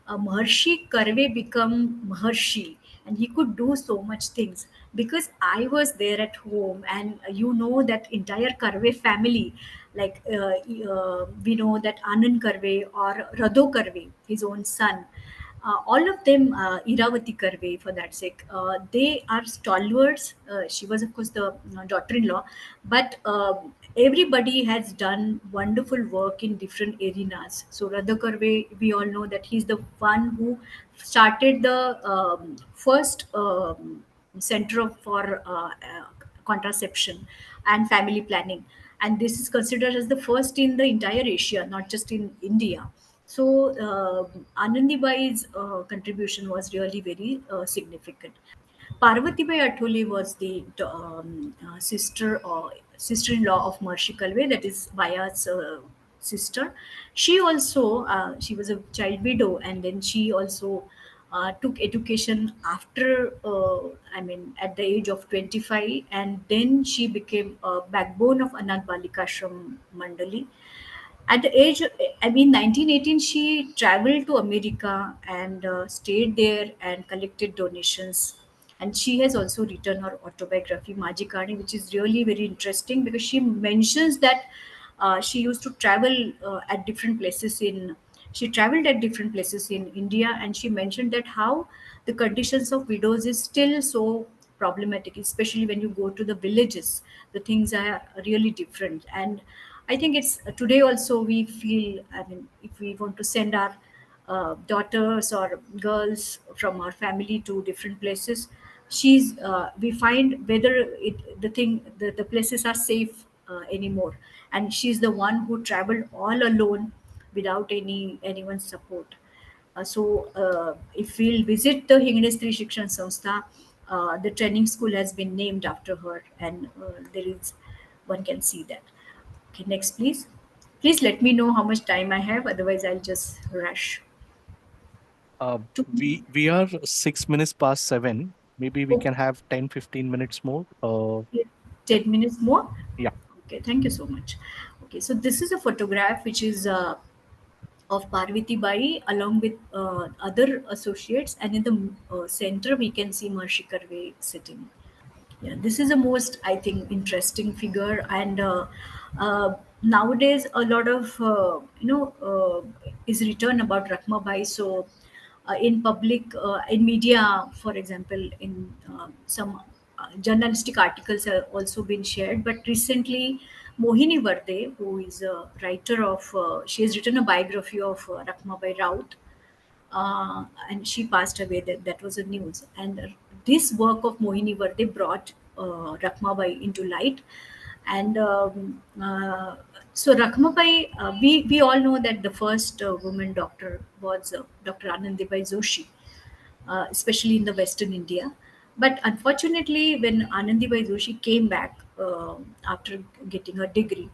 Maharshi Karve become Maharshi, and he could do so much things. Because I was there at home, and that entire Karve family, like we know that Anand Karve or Radho Karve, his own son, all of them, Iravati Karve for that sake, they are stalwarts. She was, of course, the daughter-in-law, but everybody has done wonderful work in different arenas. So Radha Karve, we all know that he's the one who started the first center for contraception and family planning, and this is considered as the first in the entire Asia, not just in India. So Anandibai's contribution was really very significant. Parvati Bai Athole was the sister-in-law of Marshi Kalve, that is Baya's sister. She was a child widow, and then she also took education after, I mean, at the age of 25, and then she became a backbone of Anath Balikashram Mandali. At the age, I mean, 1918, she traveled to America and stayed there and collected donations. And she has also written her autobiography, Majikani, which is really very interesting, because she mentions that she used to travel at different places in she traveled at different places in India, and she mentioned that how the conditions of widows is still so problematic, especially when you go to the villages. The things are really different. And I think it's today also we feel, I mean, if we want to send our daughters or girls from our family to different places, we find whether the places are safe anymore. And she's the one who traveled all alone without anyone's support. If we'll visit the Hinganestri Shikshan Sanstha, the training school has been named after her, and there is one can see that. Okay, next, please. Please let me know how much time I have, otherwise I'll just rush. Uh, Two, we are 6 minutes past 7. Maybe we oh, can have 10-15 minutes more. 10 minutes more. Yeah. Okay, thank you so much. Okay, so this is a photograph which is of Parvati Bai along with other associates, and in the center we can see Marshi Karve sitting. Yeah, this is a most, I think, interesting figure. And nowadays a lot of is written about Rakhmabai. So in public, in media, for example, in some journalistic articles have also been shared. But recently, Mohini Varde, who is a writer of, she has written a biography of Rakhmabai Raut, and she passed away. That was the news. And this work of Mohini Vardhe brought Rakhmabai into light. And so Rakhmabai, we all know that the first woman doctor was Dr. Anandibai Joshi, especially in the Western India. But unfortunately, when Anandibai Joshi came back after getting her degree,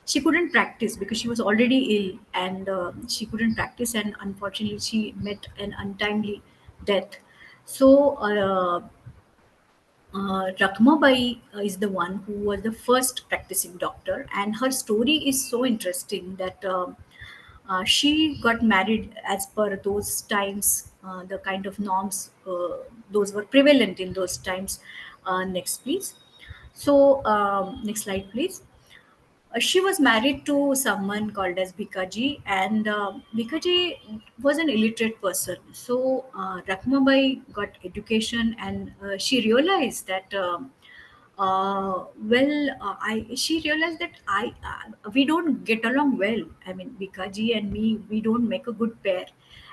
she couldn't practice because she was already ill, and she couldn't practice, and unfortunately, she met an untimely death. So Rakhmabai is the one who was the first practicing doctor, and her story is so interesting that she got married as per those times, the kind of norms those were prevalent in those times. Next, please. So, next slide, please. She was married to someone called as Bikaji, and Bikaji was an illiterate person. So Rakhmabai got education, and she realized that I she realized that I we don't get along well. I mean, Bikaji and me, we don't make a good pair.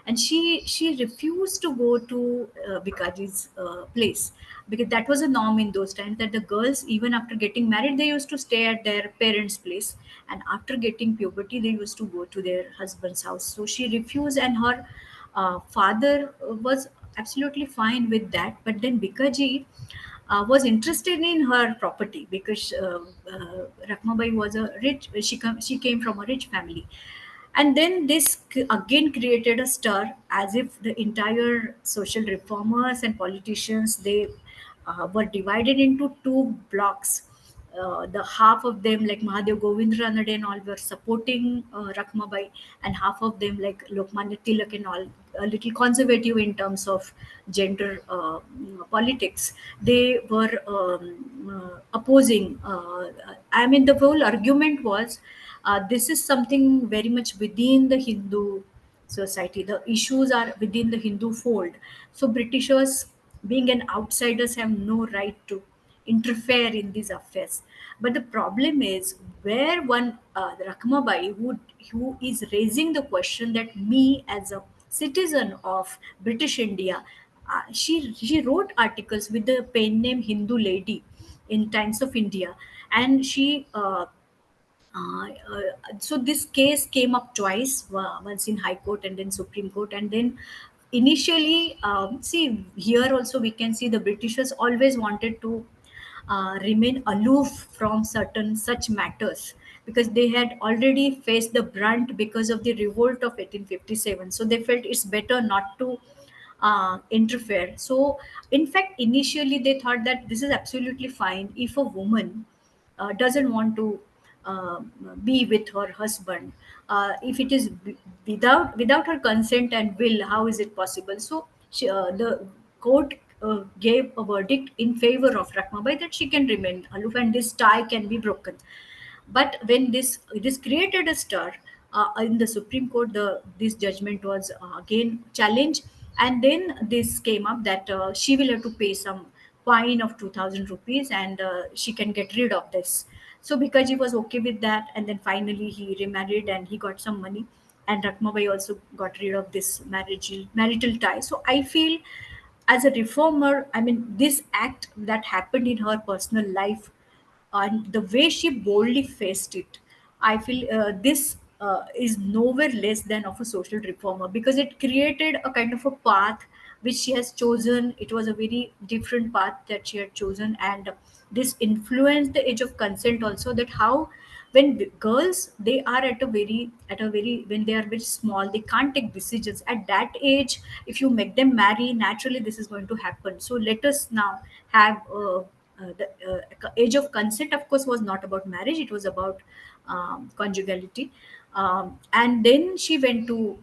And she refused to go to Bikaji's place, because that was a norm in those times, that the girls, even after getting married, they used to stay at their parents' place, and after getting puberty, they used to go to their husband's house. So she refused, and her father was absolutely fine with that. But then Bikaji was interested in her property, because Rakhmabai was a rich. She came from a rich family, and then this again created a stir, as if the entire social reformers and politicians, they were divided into two blocks. The half of them, like Mahadev Govind Ranade and all, were supporting Rakhmabai, and half of them, like Lokmanya Tilak and all, a little conservative in terms of gender politics. They were opposing. I mean, the whole argument was, this is something very much within the Hindu society. The issues are within the Hindu fold. So Britishers, being an outsiders, have no right to interfere in these affairs. But the problem is, where one Rakhmabai, who is raising the question that me as a citizen of British India, she wrote articles with the pen name Hindu Lady in Times of India, and she so this case came up twice, once in High Court and then Supreme Court. And then initially, see, here also we can see the Britishers always wanted to remain aloof from certain such matters, because they had already faced the brunt because of the revolt of 1857. So they felt it's better not to interfere. So, in fact, initially they thought that this is absolutely fine if a woman doesn't want to uh, be with her husband. If it is without her consent and will, how is it possible? So the court gave a verdict in favor of Rakhmabai, that she can remain aloof and this tie can be broken. But when this created a stir in the Supreme Court, the this judgment was again challenged, and then this came up that she will have to pay some fine of 2,000 rupees, and she can get rid of this. So Bikaji was okay with that, and then finally he remarried and he got some money, and Rakmabai also got rid of this marital tie. So I feel, as a reformer, I mean, this act that happened in her personal life and the way she boldly faced it, I feel this is nowhere less than of a social reformer, because it created a kind of a path which she has chosen. It was a very different path that she had chosen, and this influenced the age of consent also, that how when girls, they are at a very when they are very small, they can't take decisions at that age. If you make them marry, naturally this is going to happen. So let us now have the age of consent, of course, was not about marriage, it was about conjugality. And then she went to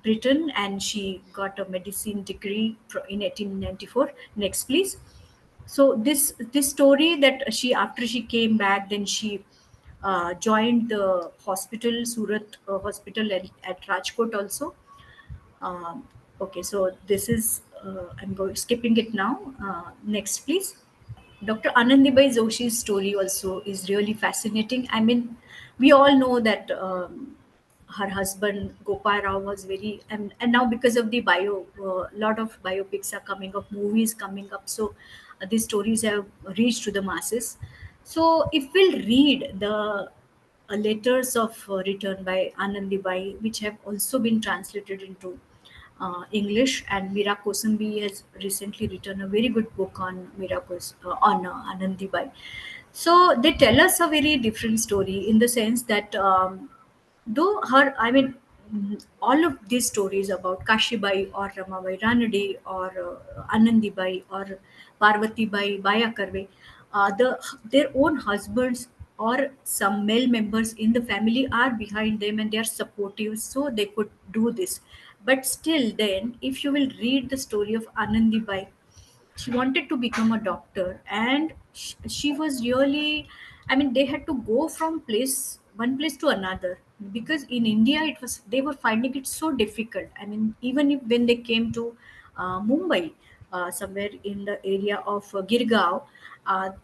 Britain, and she got a medicine degree in 1894. Next, please. So this story, that she, after she came back, then she joined the hospital, Surat hospital at Rajkot also. um, okay, so this is I'm going skipping it now. Next, please. Dr. Anandibai Joshi's story also is really fascinating. I mean, we all know that her husband Gopal Rao was very, and now because of the lot of biopics are coming up, movies coming up. So these stories have reached to the masses. So if we'll read the letters of return by Anandibai, which have also been translated into English, and Mira Kosambi has recently written a very good book on Anandibai. So they tell us a very different story in the sense that though her, I mean, all of these stories about Kashibai or Ramabai Ranade or Anandibai or Parvati Bai Baya Karve, their own husbands or some male members in the family are behind them and they are supportive, so they could do this. But still, then, if you will read the story of Anandibai, she wanted to become a doctor, and she was really, I mean, they had to go from one place to another, because in India it was, they were finding it so difficult. I mean, even if when they came to Mumbai, somewhere in the area of Girgaon,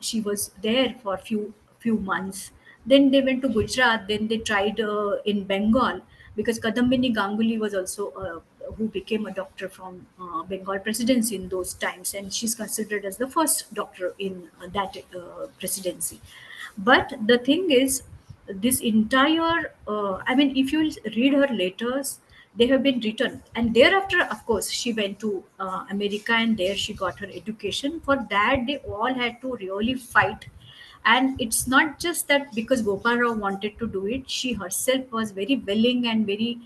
she was there for few months. Then they went to Gujarat. Then they tried in Bengal, because Kadambini Ganguly was also who became a doctor from Bengal presidency in those times, and she's considered as the first doctor in that presidency. But the thing is, this entire, I mean, if you read her letters, they have been written, and thereafter, of course, she went to America, and there she got her education. For that, they all had to really fight. And it's not just that because Gopal Rao wanted to do it, she herself was very willing and very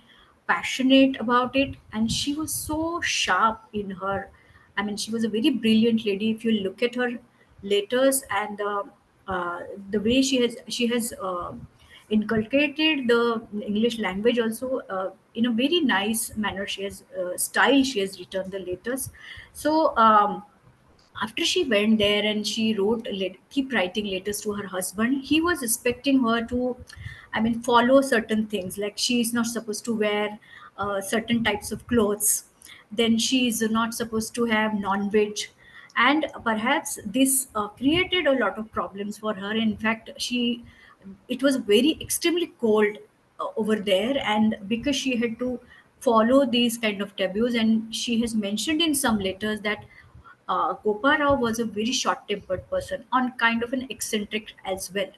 passionate about it, and she was so sharp in her, I mean, she was a very brilliant lady. If you look at her letters and uh, the way she has inculcated the English language also in a very nice manner. She has style, she has written the letters. So after she went there and she wrote keep writing letters to her husband, he was expecting her to, I mean, follow certain things, like she is not supposed to wear certain types of clothes, then she is not supposed to have non-veg, and perhaps this created a lot of problems for her. In fact, she, it was very extremely cold over there, and because she had to follow these kind of taboos, and she has mentioned in some letters that Gopal Rao was a very short-tempered person, on kind of an eccentric as well.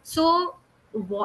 So,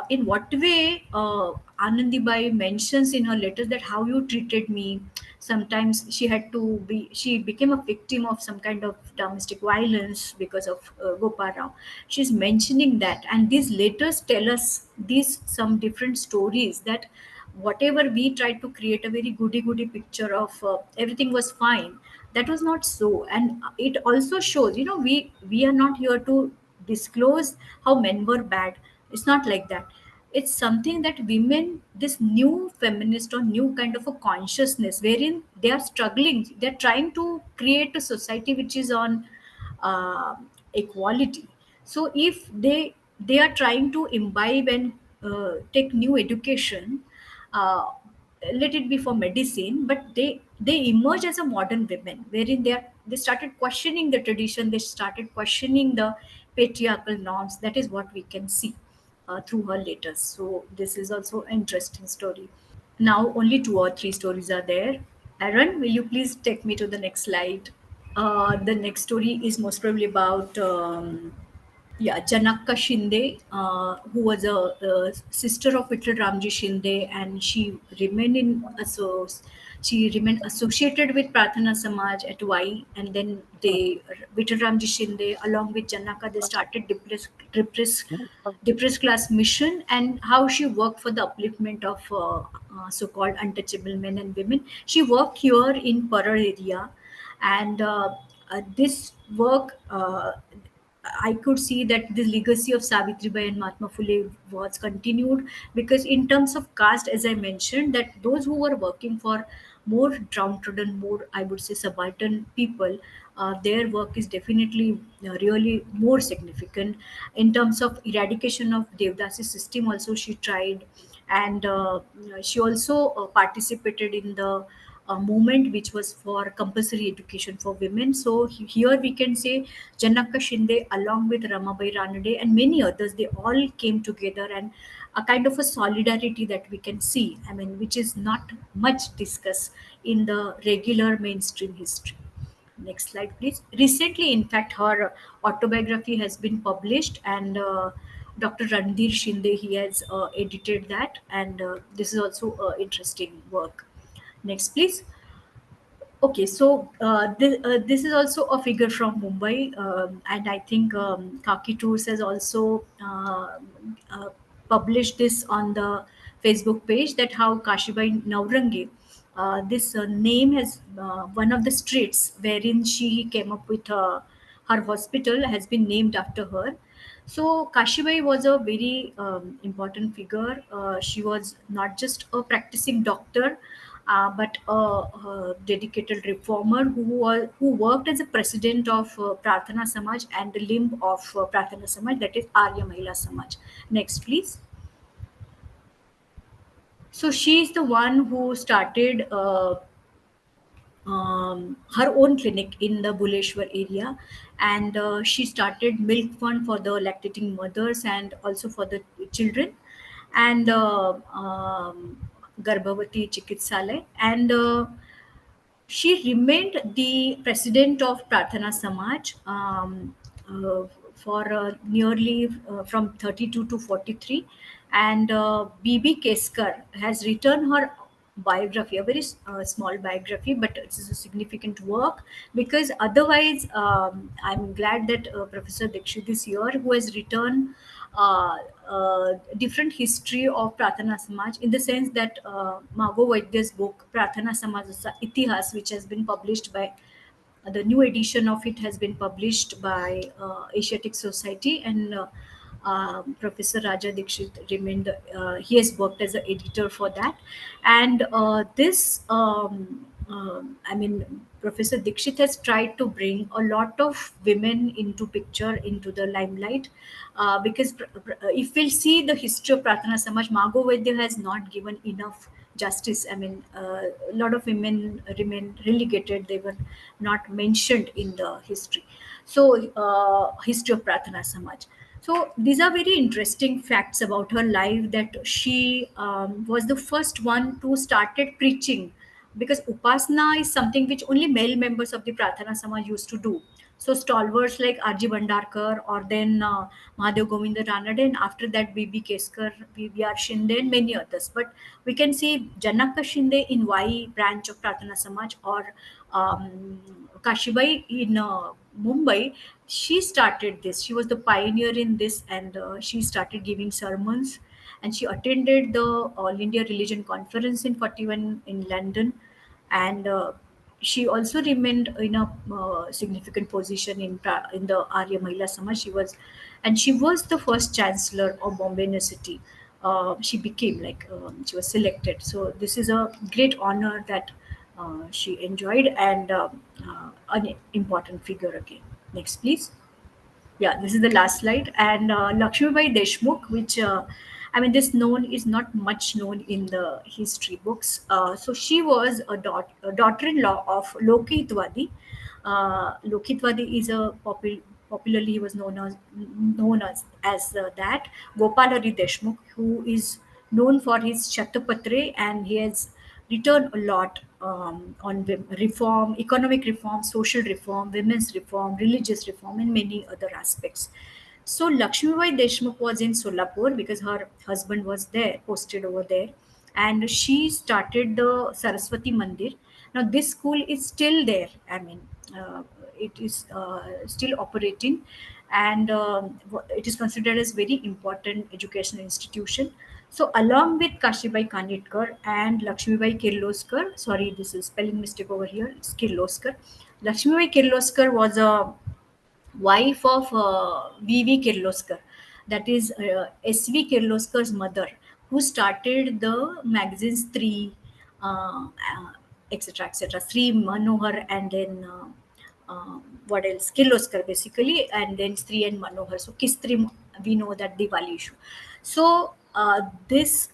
in what way Anandibai mentions in her letters that how you treated me. Sometimes she became a victim of some kind of domestic violence because of Gopal Rao. She's mentioning that, and these letters tell us these some different stories, that whatever we tried to create a very goody goody picture of everything was fine, that was not so. And it also shows, we are not here to disclose how men were bad. It's not like that. It's something that women, this new feminist or new kind of a consciousness wherein they are struggling, they're trying to create a society which is on uh, equality. So if they are trying to imbibe and take new education, uh, let it be for medicine, but they emerge as a modern women, wherein they started questioning the tradition, they started questioning the patriarchal norms. That is what we can see through her letters. So this is also an interesting story. Now only two or three stories are there. Aaron, will you please take me to the next slide? The next story is most probably about Janaka Shinde, who was a sister of Vittal Ramji Shinde, and she remained associated with Pratana Samaj at Y, and then Vittal Ramji Shinde along with Janaka, they started depressed class mission, and how she worked for the upliftment of so-called untouchable men and women. She worked here in Parar area, and this work, I could see that the legacy of Savitribai and Mahatma Phule was continued, because in terms of caste, as I mentioned, that those who were working for more downtrodden, more, I would say, subaltern people, their work is definitely really more significant. In terms of eradication of Devdasi system, also she tried, and she also participated in the movement which was for compulsory education for women. So here we can say Janaka Shinde along with Ramabai Ranade and many others, they all came together, and a kind of a solidarity that we can see, I mean, which is not much discussed in the regular mainstream history. Next slide, please. Recently, in fact, her autobiography has been published, and Dr. Randir Shinde, he has edited that, and this is also interesting work. Next, please. Okay, so this is also a figure from Mumbai, and I think Kaki Tours has also uh, published this on the Facebook page, that how Kashibai Naurangi, this name has one of the streets wherein she came up with her hospital has been named after her. So Kashibai was a very important figure. She was not just a practicing doctor, but a dedicated reformer who worked as a president of Prarthana Samaj and the limb of Prarthana Samaj, that is Arya Mahila Samaj. Next, please. So she is the one who started her own clinic in the Buleshwar area, and she started milk fund for the lactating mothers and also for the children, and Garbhavati Chikitsalay, and she remained the president of Prarthana Samaj uh, for nearly from 32 to 43. And BB Keskar has written her biography, a very small biography, but it's a significant work, because otherwise, I'm glad that Professor Dikshit is here, who has written different history of Pratana Samaj, in the sense that Mago Vaidya's book Pratana Samajasa Itihas, which has been published by the new edition of it has been published by Asiatic Society, and Professor Raja Dikshit remained. He has worked as an editor for that, and this. I mean, Professor Dikshit has tried to bring a lot of women into picture, into the limelight, because if we'll see the history of Pratana Samaj, Mago Vaidya has not given enough justice. I mean, a lot of women remain relegated. They were not mentioned in the history. So, history of Pratana Samaj. So these are very interesting facts about her life, that she was the first one to started preaching, because upasana is something which only male members of the Pratana Samaj used to do. So stalwarts like R.G. Bhandarkar, or then Mahadev Govinda Ranade, and after that B.B. Keskar, V.V.R. Shinde, and many others. But we can see Janaka Shinde in Y branch of Pratana Samaj, or Kashibai in Mumbai. She started this. She was the pioneer in this, and she started giving sermons. And she attended the All India Religion Conference in 41 in London, and she also remained in a significant position in the Arya Mahila Samaj. She was the first chancellor of Bombay University. She became like she was selected. So this is a great honor that she enjoyed, and an important figure again. Next, please. Yeah, this is the last slide. And Lakshmibai Deshmukh, which I mean, this known is not much known in the history books. So she was a daughter-in-law of Lokitwadi. Lokitwadi is popularly he was known as that Gopal Hari Deshmukh, who is known for his Chatapatre, and he has written a lot on reform, economic reform, social reform, women's reform, religious reform, and many other aspects. So Lakshmibai Deshmukh was in Solapur because her husband was there, posted over there, and she started the Saraswati Mandir. Now this school is still there. I mean, it is still operating, and it is considered as very important educational institution. So along with Kashibai Kanitkar and Lakshmibai Kirloskar, sorry, this is spelling mistake over here, it's Kirloskar. Lakshmibai Kirloskar was a wife of V.V. Kirloskar, that is S.V. Kirloskar's mother, who started the magazines Three, etc., etc. Sri Manohar, and then what else? Kirloskar basically, and then Sri and Manohar. So Kistri, we know that Diwali issue. So this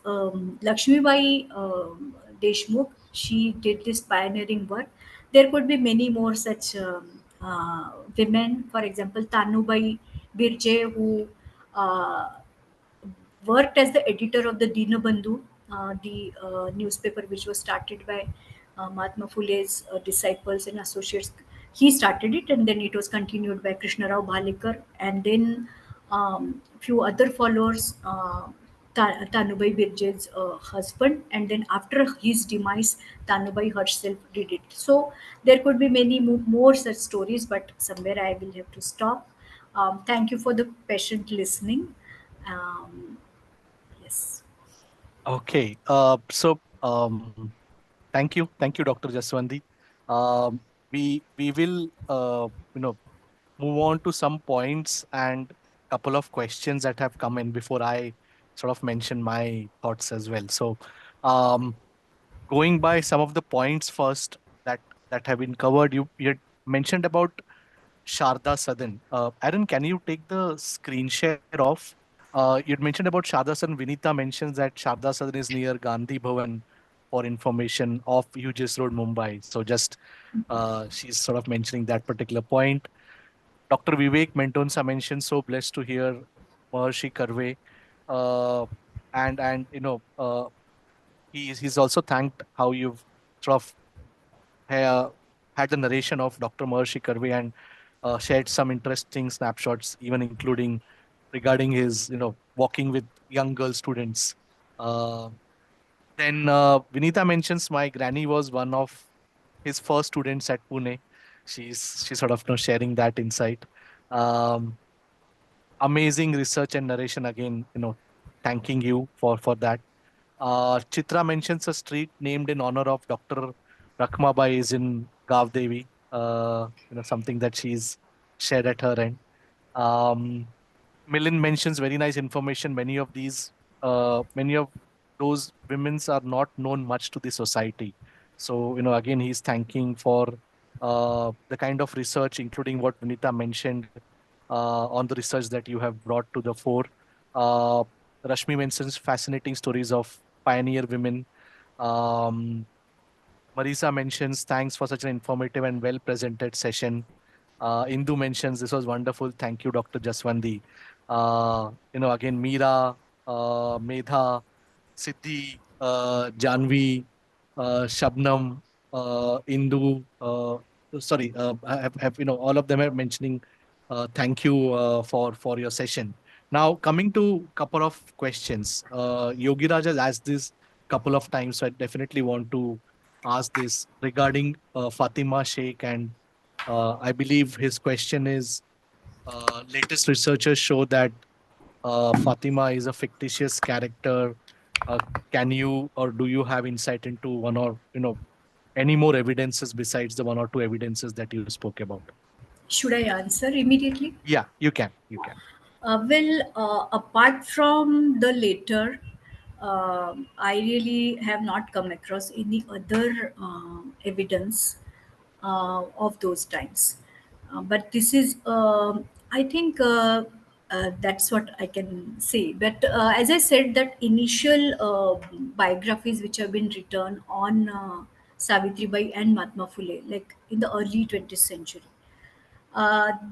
Lakshmi Bai Deshmukh, she did this pioneering work. There could be many more such women. For example, Tanubai Birje, who uh, worked as the editor of the Dinabandhu, the newspaper which was started by Mahatma Phule's disciples and associates. he started it, and then it was continued by Krishna Rao Bhalekar, and then few other followers, Tanubai Birje's husband, and then after his demise, Tanubai herself did it. So there could be many more such stories, but somewhere I will have to stop. Thank you for the patient listening. um, yes. Okay. Thank you, Dr. Jaswandi. We will move on to some points and couple of questions that have come in before I sort of mention my thoughts as well. So, um, going by some of the points first that have been covered, you had mentioned about Sharda Sadan. Aaron, can you take the screen share off? You'd mentioned about Sharda Sadan. Vinita mentions that Sharda Sadan is near Gandhi Bhavan for information off UGS Road, Mumbai. So just she's sort of mentioning that particular point. Dr. Vivek Mendonca mentioned, so blessed to hear Maharshi Karve. Uh, and he's also thanked how you've sort of uh, had the narration of Dr. Maharshi Karve and shared some interesting snapshots, even including regarding his, walking with young girl students. Uh, then Vinita mentions my granny was one of his first students at Pune. She's sort of sharing that insight. Um, Amazing research and narration again. Thanking you for that. Chitra mentions a street named in honor of Dr. Rakhmabai is in Gavdevi. Something that she's shared at her end. Um, Milind mentions very nice information. Many of those women's are not known much to the society. So, again, he's thanking for the kind of research, including what Vinita mentioned on the research that you have brought to the fore. Uh, Rashmi mentions fascinating stories of pioneer women. Um, Marisa mentions thanks for such an informative and well presented session. Indu mentions this was wonderful. Thank you, Dr. Jaswandi. Again, Meera, Medha, Siddhi, Janvi, Shabnam, Indu. Sorry, all of them are mentioning. Thank you for your session. Now, coming to couple of questions. Yogi Raj has asked this couple of times, so I definitely want to ask this regarding Fatima Sheikh, and I believe his question is: latest researchers show that Fatima is a fictitious character. Uh, can you or do you have insight into one or any more evidences besides the one or two evidences that you spoke about? Should I answer immediately? Yeah, you can. You can. Apart from the later, I really have not come across any other evidence of those times. But this is, I think, that's what I can say. But as I said, that initial biographies which have been written on Savitri Bai and Mahatma Phule, like in the early 20th century,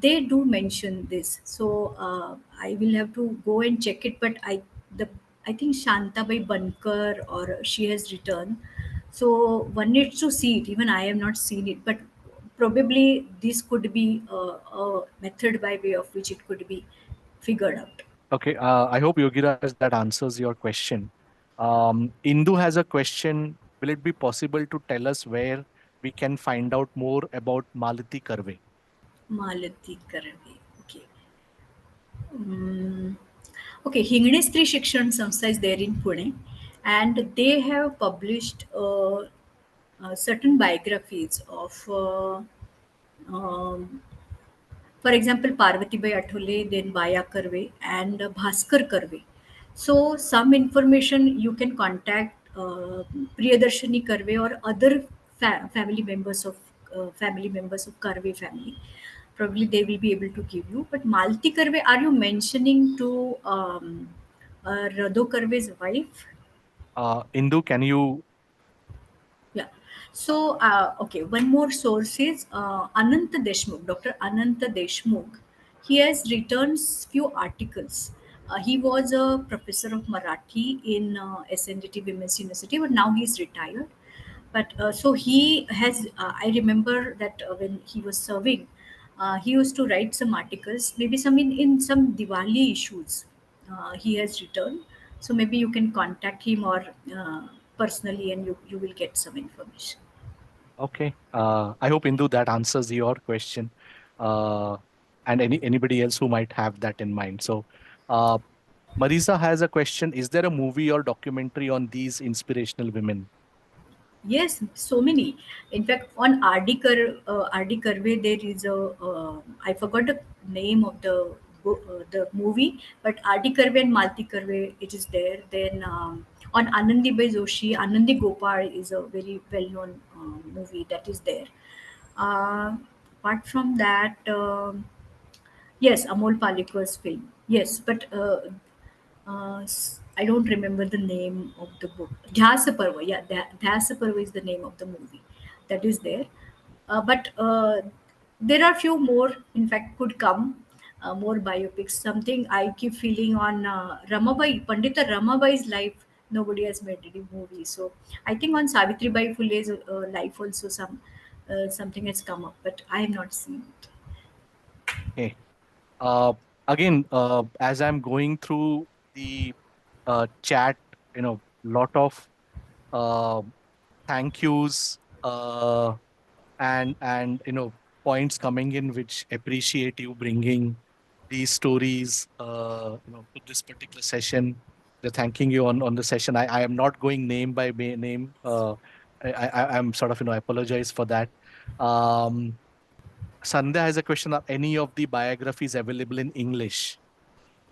they do mention this. So I will have to go and check it. But the I think Shantabai Bankar or she has written. So one needs to see it. Even I have not seen it, but probably this could be a method by way of which it could be figured out. Okay. I hope Yogiraj that answers your question. Indu has a question. Will it be possible to tell us where we can find out more about Malati Karve? Malati Karve. Okay. Mm, okay, Hingde Stri Shikshan Samstha is there in Pune, and they have published certain biographies of, um, for example, Parvati Bai Athole, then Baya Karve, and Bhaskar Karve. So, some information you can contact Priyadarshini Karve or other family members of Karve family. Probably they will be able to give you. But Malti Karve, are you mentioning to Radho Karve's wife? Indu, can you? Yeah. So, okay, one more source is Ananta Deshmukh, Dr. Ananta Deshmukh. He has written few articles. He was a professor of Marathi in SNDT Women's University, but now he's retired. But so he has, I remember that when he was serving, he used to write some articles, maybe some in some Diwali issues. He has written, so maybe you can contact him or personally, and you will get some information. Okay. I hope, Indu, that answers your question. Uh, and anybody else who might have that in mind. So, uh, Marisa has a question. Is there a movie or documentary on these inspirational women? Yes, so many. In fact, on R.D. Karve, there is a I forgot the name of the movie, but R.D. Karve and Malti Karve, it is there. Then on Anandi Bai Joshi, Anandi Gopal is a very well-known movie that is there. Uh, Apart from that, yes, Amol Palekar's film. Yes, but I don't remember the name of the book. Dhyasaparva, yeah, Dhyasaparva is the name of the movie that is there. But there are few more, in fact, could come more biopics. Something I keep feeling on Ramabai, Pandita Ramabai's life. Nobody has made any movie, so I think on Savitri Bai Phule's life also something has come up, but I have not seen it. Okay. Uh, Again, as I'm going through the chat, lot of uh, thank yous, and points coming in which appreciate you bringing these stories to this particular session. They're thanking you on the session. I am not going name by name. I'm sort of I apologize for that. um Sandhya has a question. Are any of the biographies available in English?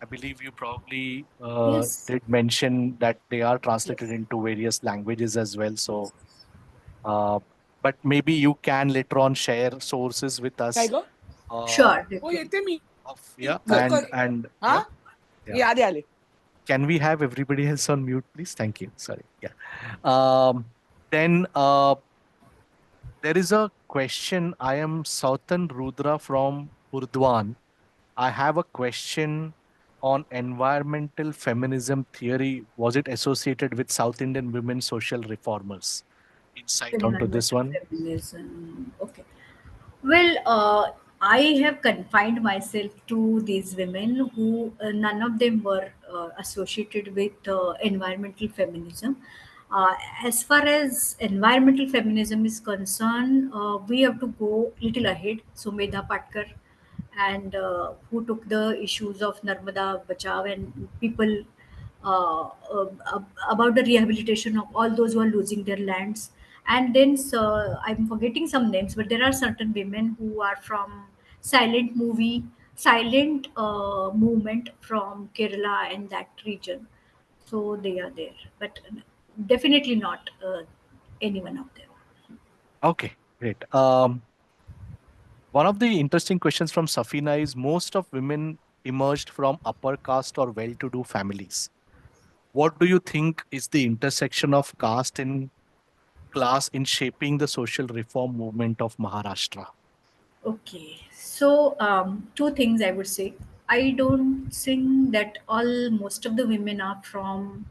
I believe you probably Yes, did mention that they are translated yes, into various languages as well. So uh, but maybe you can later on share sources with us. काय ग Uh, sure, हो definitely. येते मी of yeah, लवकर and हा yeah, मी yeah. आले आले Can we have everybody else on mute, please? Thank you. Sorry. Yeah. Then there is a question. I am Sautan Rudra from Urdwan. I have a question on environmental feminism theory. Was it associated with South Indian women social reformers? Insight onto this Environmental one. feminism. Okay. Well, I have confined myself to these women who none of them were associated with environmental feminism. Uh, as far as environmental feminism is concerned, we have to go little ahead. So Medha Patkar, and who took the issues of Narmada Bachao and people about the rehabilitation of all those who are losing their lands. And then I'm forgetting some names, but there are certain women who are from silent movement from Kerala and that region. So they are there, but definitely not any one of them. Okay, great. One of the interesting questions from Safina is most of women emerged from upper caste or well to do families. What do you think is the intersection of caste and class in shaping the social reform movement of Maharashtra? Okay, so two things I would say. I don't think that all most of the women are from.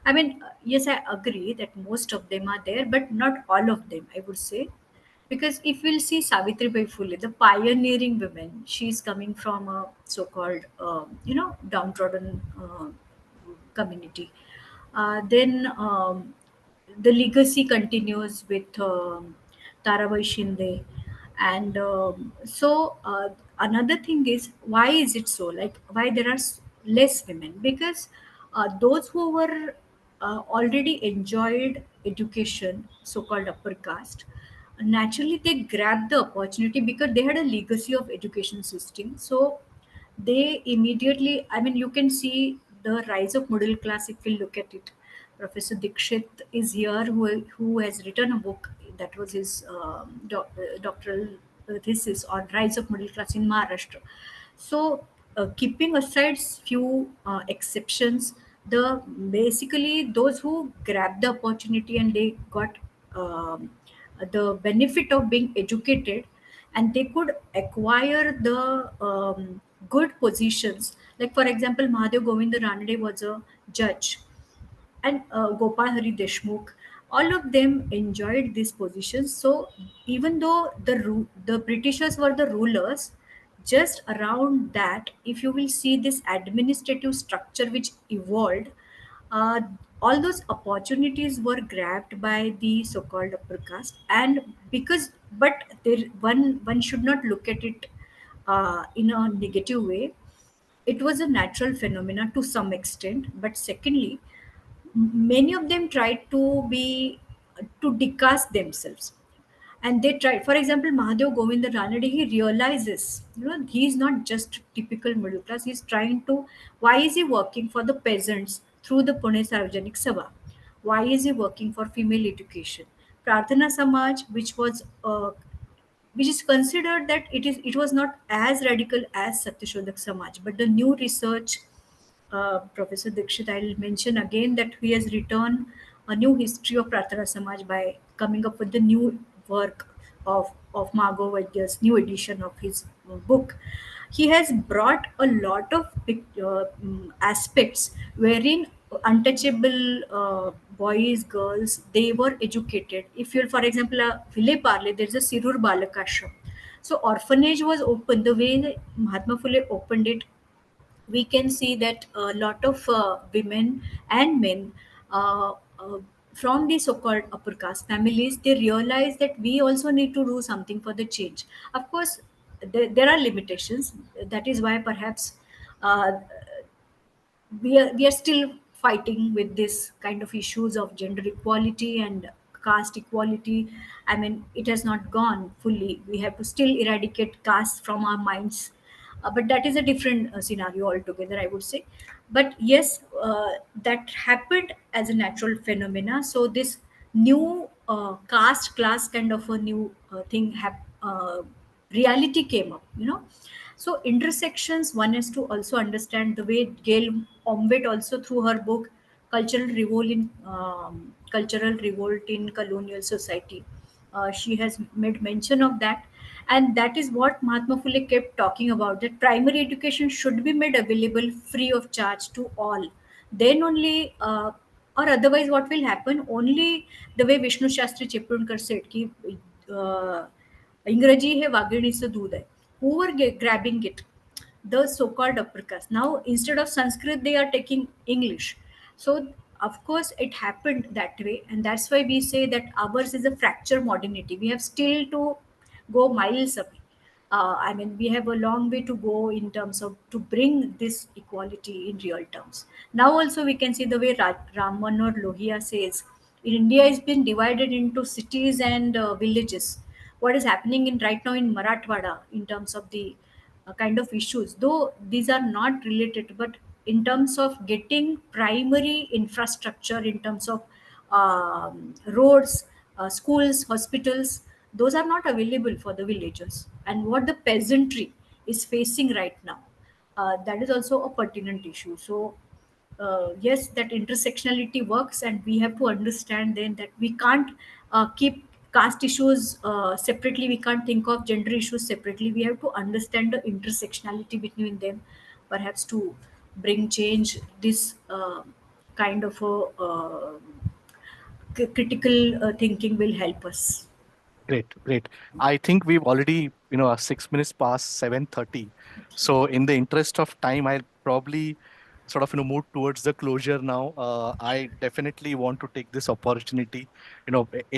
I mean, yes, I agree that most of them are there, but not all of them. I would say, because if we'll see Savitri Bai Phule, the pioneering woman, she's coming from a so-called, downtrodden community. Then the legacy continues with Tarabai Shinde. And another thing is, why is it so? Like, why there are less women? Because those who were already enjoyed education, so-called upper caste, naturally they grabbed the opportunity because they had a legacy of education system. So they immediately, I mean, you can see the rise of middle class if you look at it. Professor Dikshit is here, who has written a book that was his doctoral thesis on rise of middle class in Maharashtra. So, keeping aside few exceptions, the basically those who grabbed the opportunity and they got um, the benefit of being educated, and they could acquire the good positions. Like for example, Mahadev Govinda Ranade was a judge, and Gopal Hari Deshmukh. All of them enjoyed these positions. So even though the Britishers were the rulers, just around that, if you will see this administrative structure which evolved, uh, all those opportunities were grabbed by the so-called upper caste. And because, but there, one should not look at it in a negative way. It was a natural phenomena to some extent, but secondly, many of them tried to decast themselves, and they tried. For example, Mahadev Govinda Ranade, he realizes, he's not just typical middle class. He's trying to, why is he working for the peasants through the Pune Sarvajanik Sabha? Why is he working for female education? Prarthana Samaj, which is considered that it was not as radical as Satyashodak Samaj, but the new research, Professor Dikshit, I'll mention again that he has written a new history of Pratara Samaj by coming up with the new work of Margot Vaidya's new edition of his book. He has brought a lot of aspects wherein untouchable boys, girls, they were educated. If you'll, for example, Vile Parle, there's a Sirur Balakashram. So orphanage was open the way Mahatma Phule opened it. We can see that a lot of women and men from the so-called upper caste families, they realize that we also need to do something for the change. Of course, there are limitations. That is why perhaps uh, we are still fighting with this kind of issues of gender equality and caste equality. I mean, it has not gone fully. We have to still eradicate caste from our minds. But that is a different scenario altogether, I would say. But yes, that happened as a natural phenomena. So this new caste class kind of a new reality came up, so intersections, one is to also understand the way Gail Omwet also through her book Cultural Revolt in Colonial Society. She has made mention of that, and that is what Mahatma Phule kept talking about. That primary education should be made available free of charge to all. Then only, or otherwise, what will happen? Only the way Vishnu Shastri Chepulkar said, कि इंग्रजी हे वाघिणीचं दूध आहे. Who were grabbing it? The so-called upper caste. Now instead of Sanskrit, they are taking English. So of course it happened that way, and that's why we say that ours is a fractured modernity. We have still to go miles away. I mean, we have a long way to go in terms of to bring this equality in real terms. Now also we can see the way Ram Manohar Lohia says, in India has been divided into cities and villages. What is happening in right now in Marathwada in terms of the kind of issues, though these are not related, but in terms of getting primary infrastructure, in terms of roads, schools, hospitals, those are not available for the villagers. And what the peasantry is facing right now, that is also a pertinent issue. So yes, that intersectionality works, and we have to understand then that we can't keep caste issues separately. We can't think of gender issues separately. We have to understand the intersectionality between them, perhaps to bring change. This kind of a critical thinking will help us. Great, great. I think we've already, 6 minutes past 7:30. So in the interest of time, I'll probably sort of, move towards the closure now. I definitely want to take this opportunity,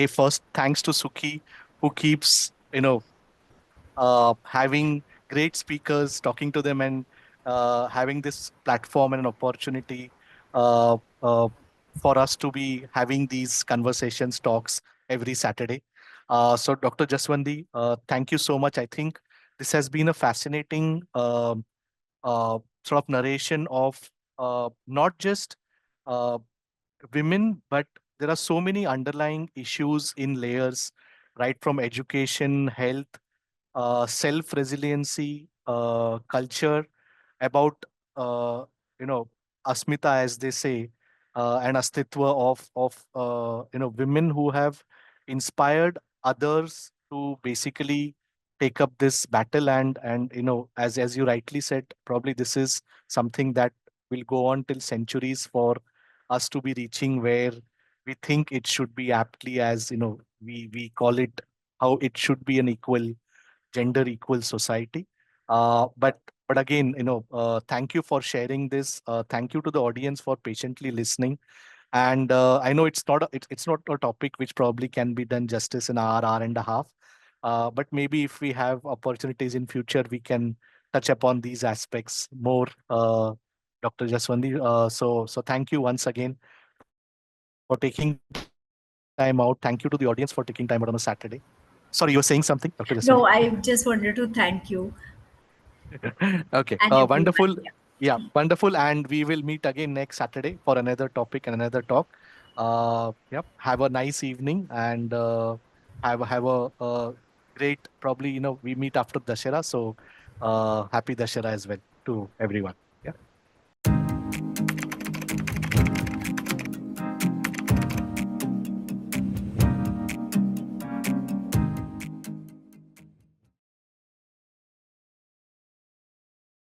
first thanks to Suki, who keeps, having great speakers, talking to them, and having this platform and an opportunity uh, uh, for us to be having these conversations, talks every Saturday. So, Dr. Jaswandi, thank you so much. I think this has been a fascinating sort of narration of not just uh, women, but there are so many underlying issues in layers, right from education, health, self-resiliency, culture, about uh, you know asmita, as they say, and astitva of women who have inspired others to basically take up this battle, and as you rightly said, probably this is something that will go on till centuries for us to be reaching where we think it should be aptly as, we call it how it should be an equal, gender equal society. But again, thank you for sharing this. Thank you to the audience for patiently listening. And I know it's not a topic which probably can be done justice in hour and a half. But maybe if we have opportunities in future, we can touch upon these aspects more, Dr. Jaswandi. So thank you once again for taking time out. Thank you to the audience for taking time out on a Saturday. Sorry, you were saying something, Dr. Jaswandi? No, I just wanted to thank you Okay, and everyone. wonderful. Yeah. Yeah, wonderful. And we will meet again next Saturday for another topic and another talk. Yep. Have a nice evening and have a great. Probably we meet after Dashera. So happy Dashera as well to everyone.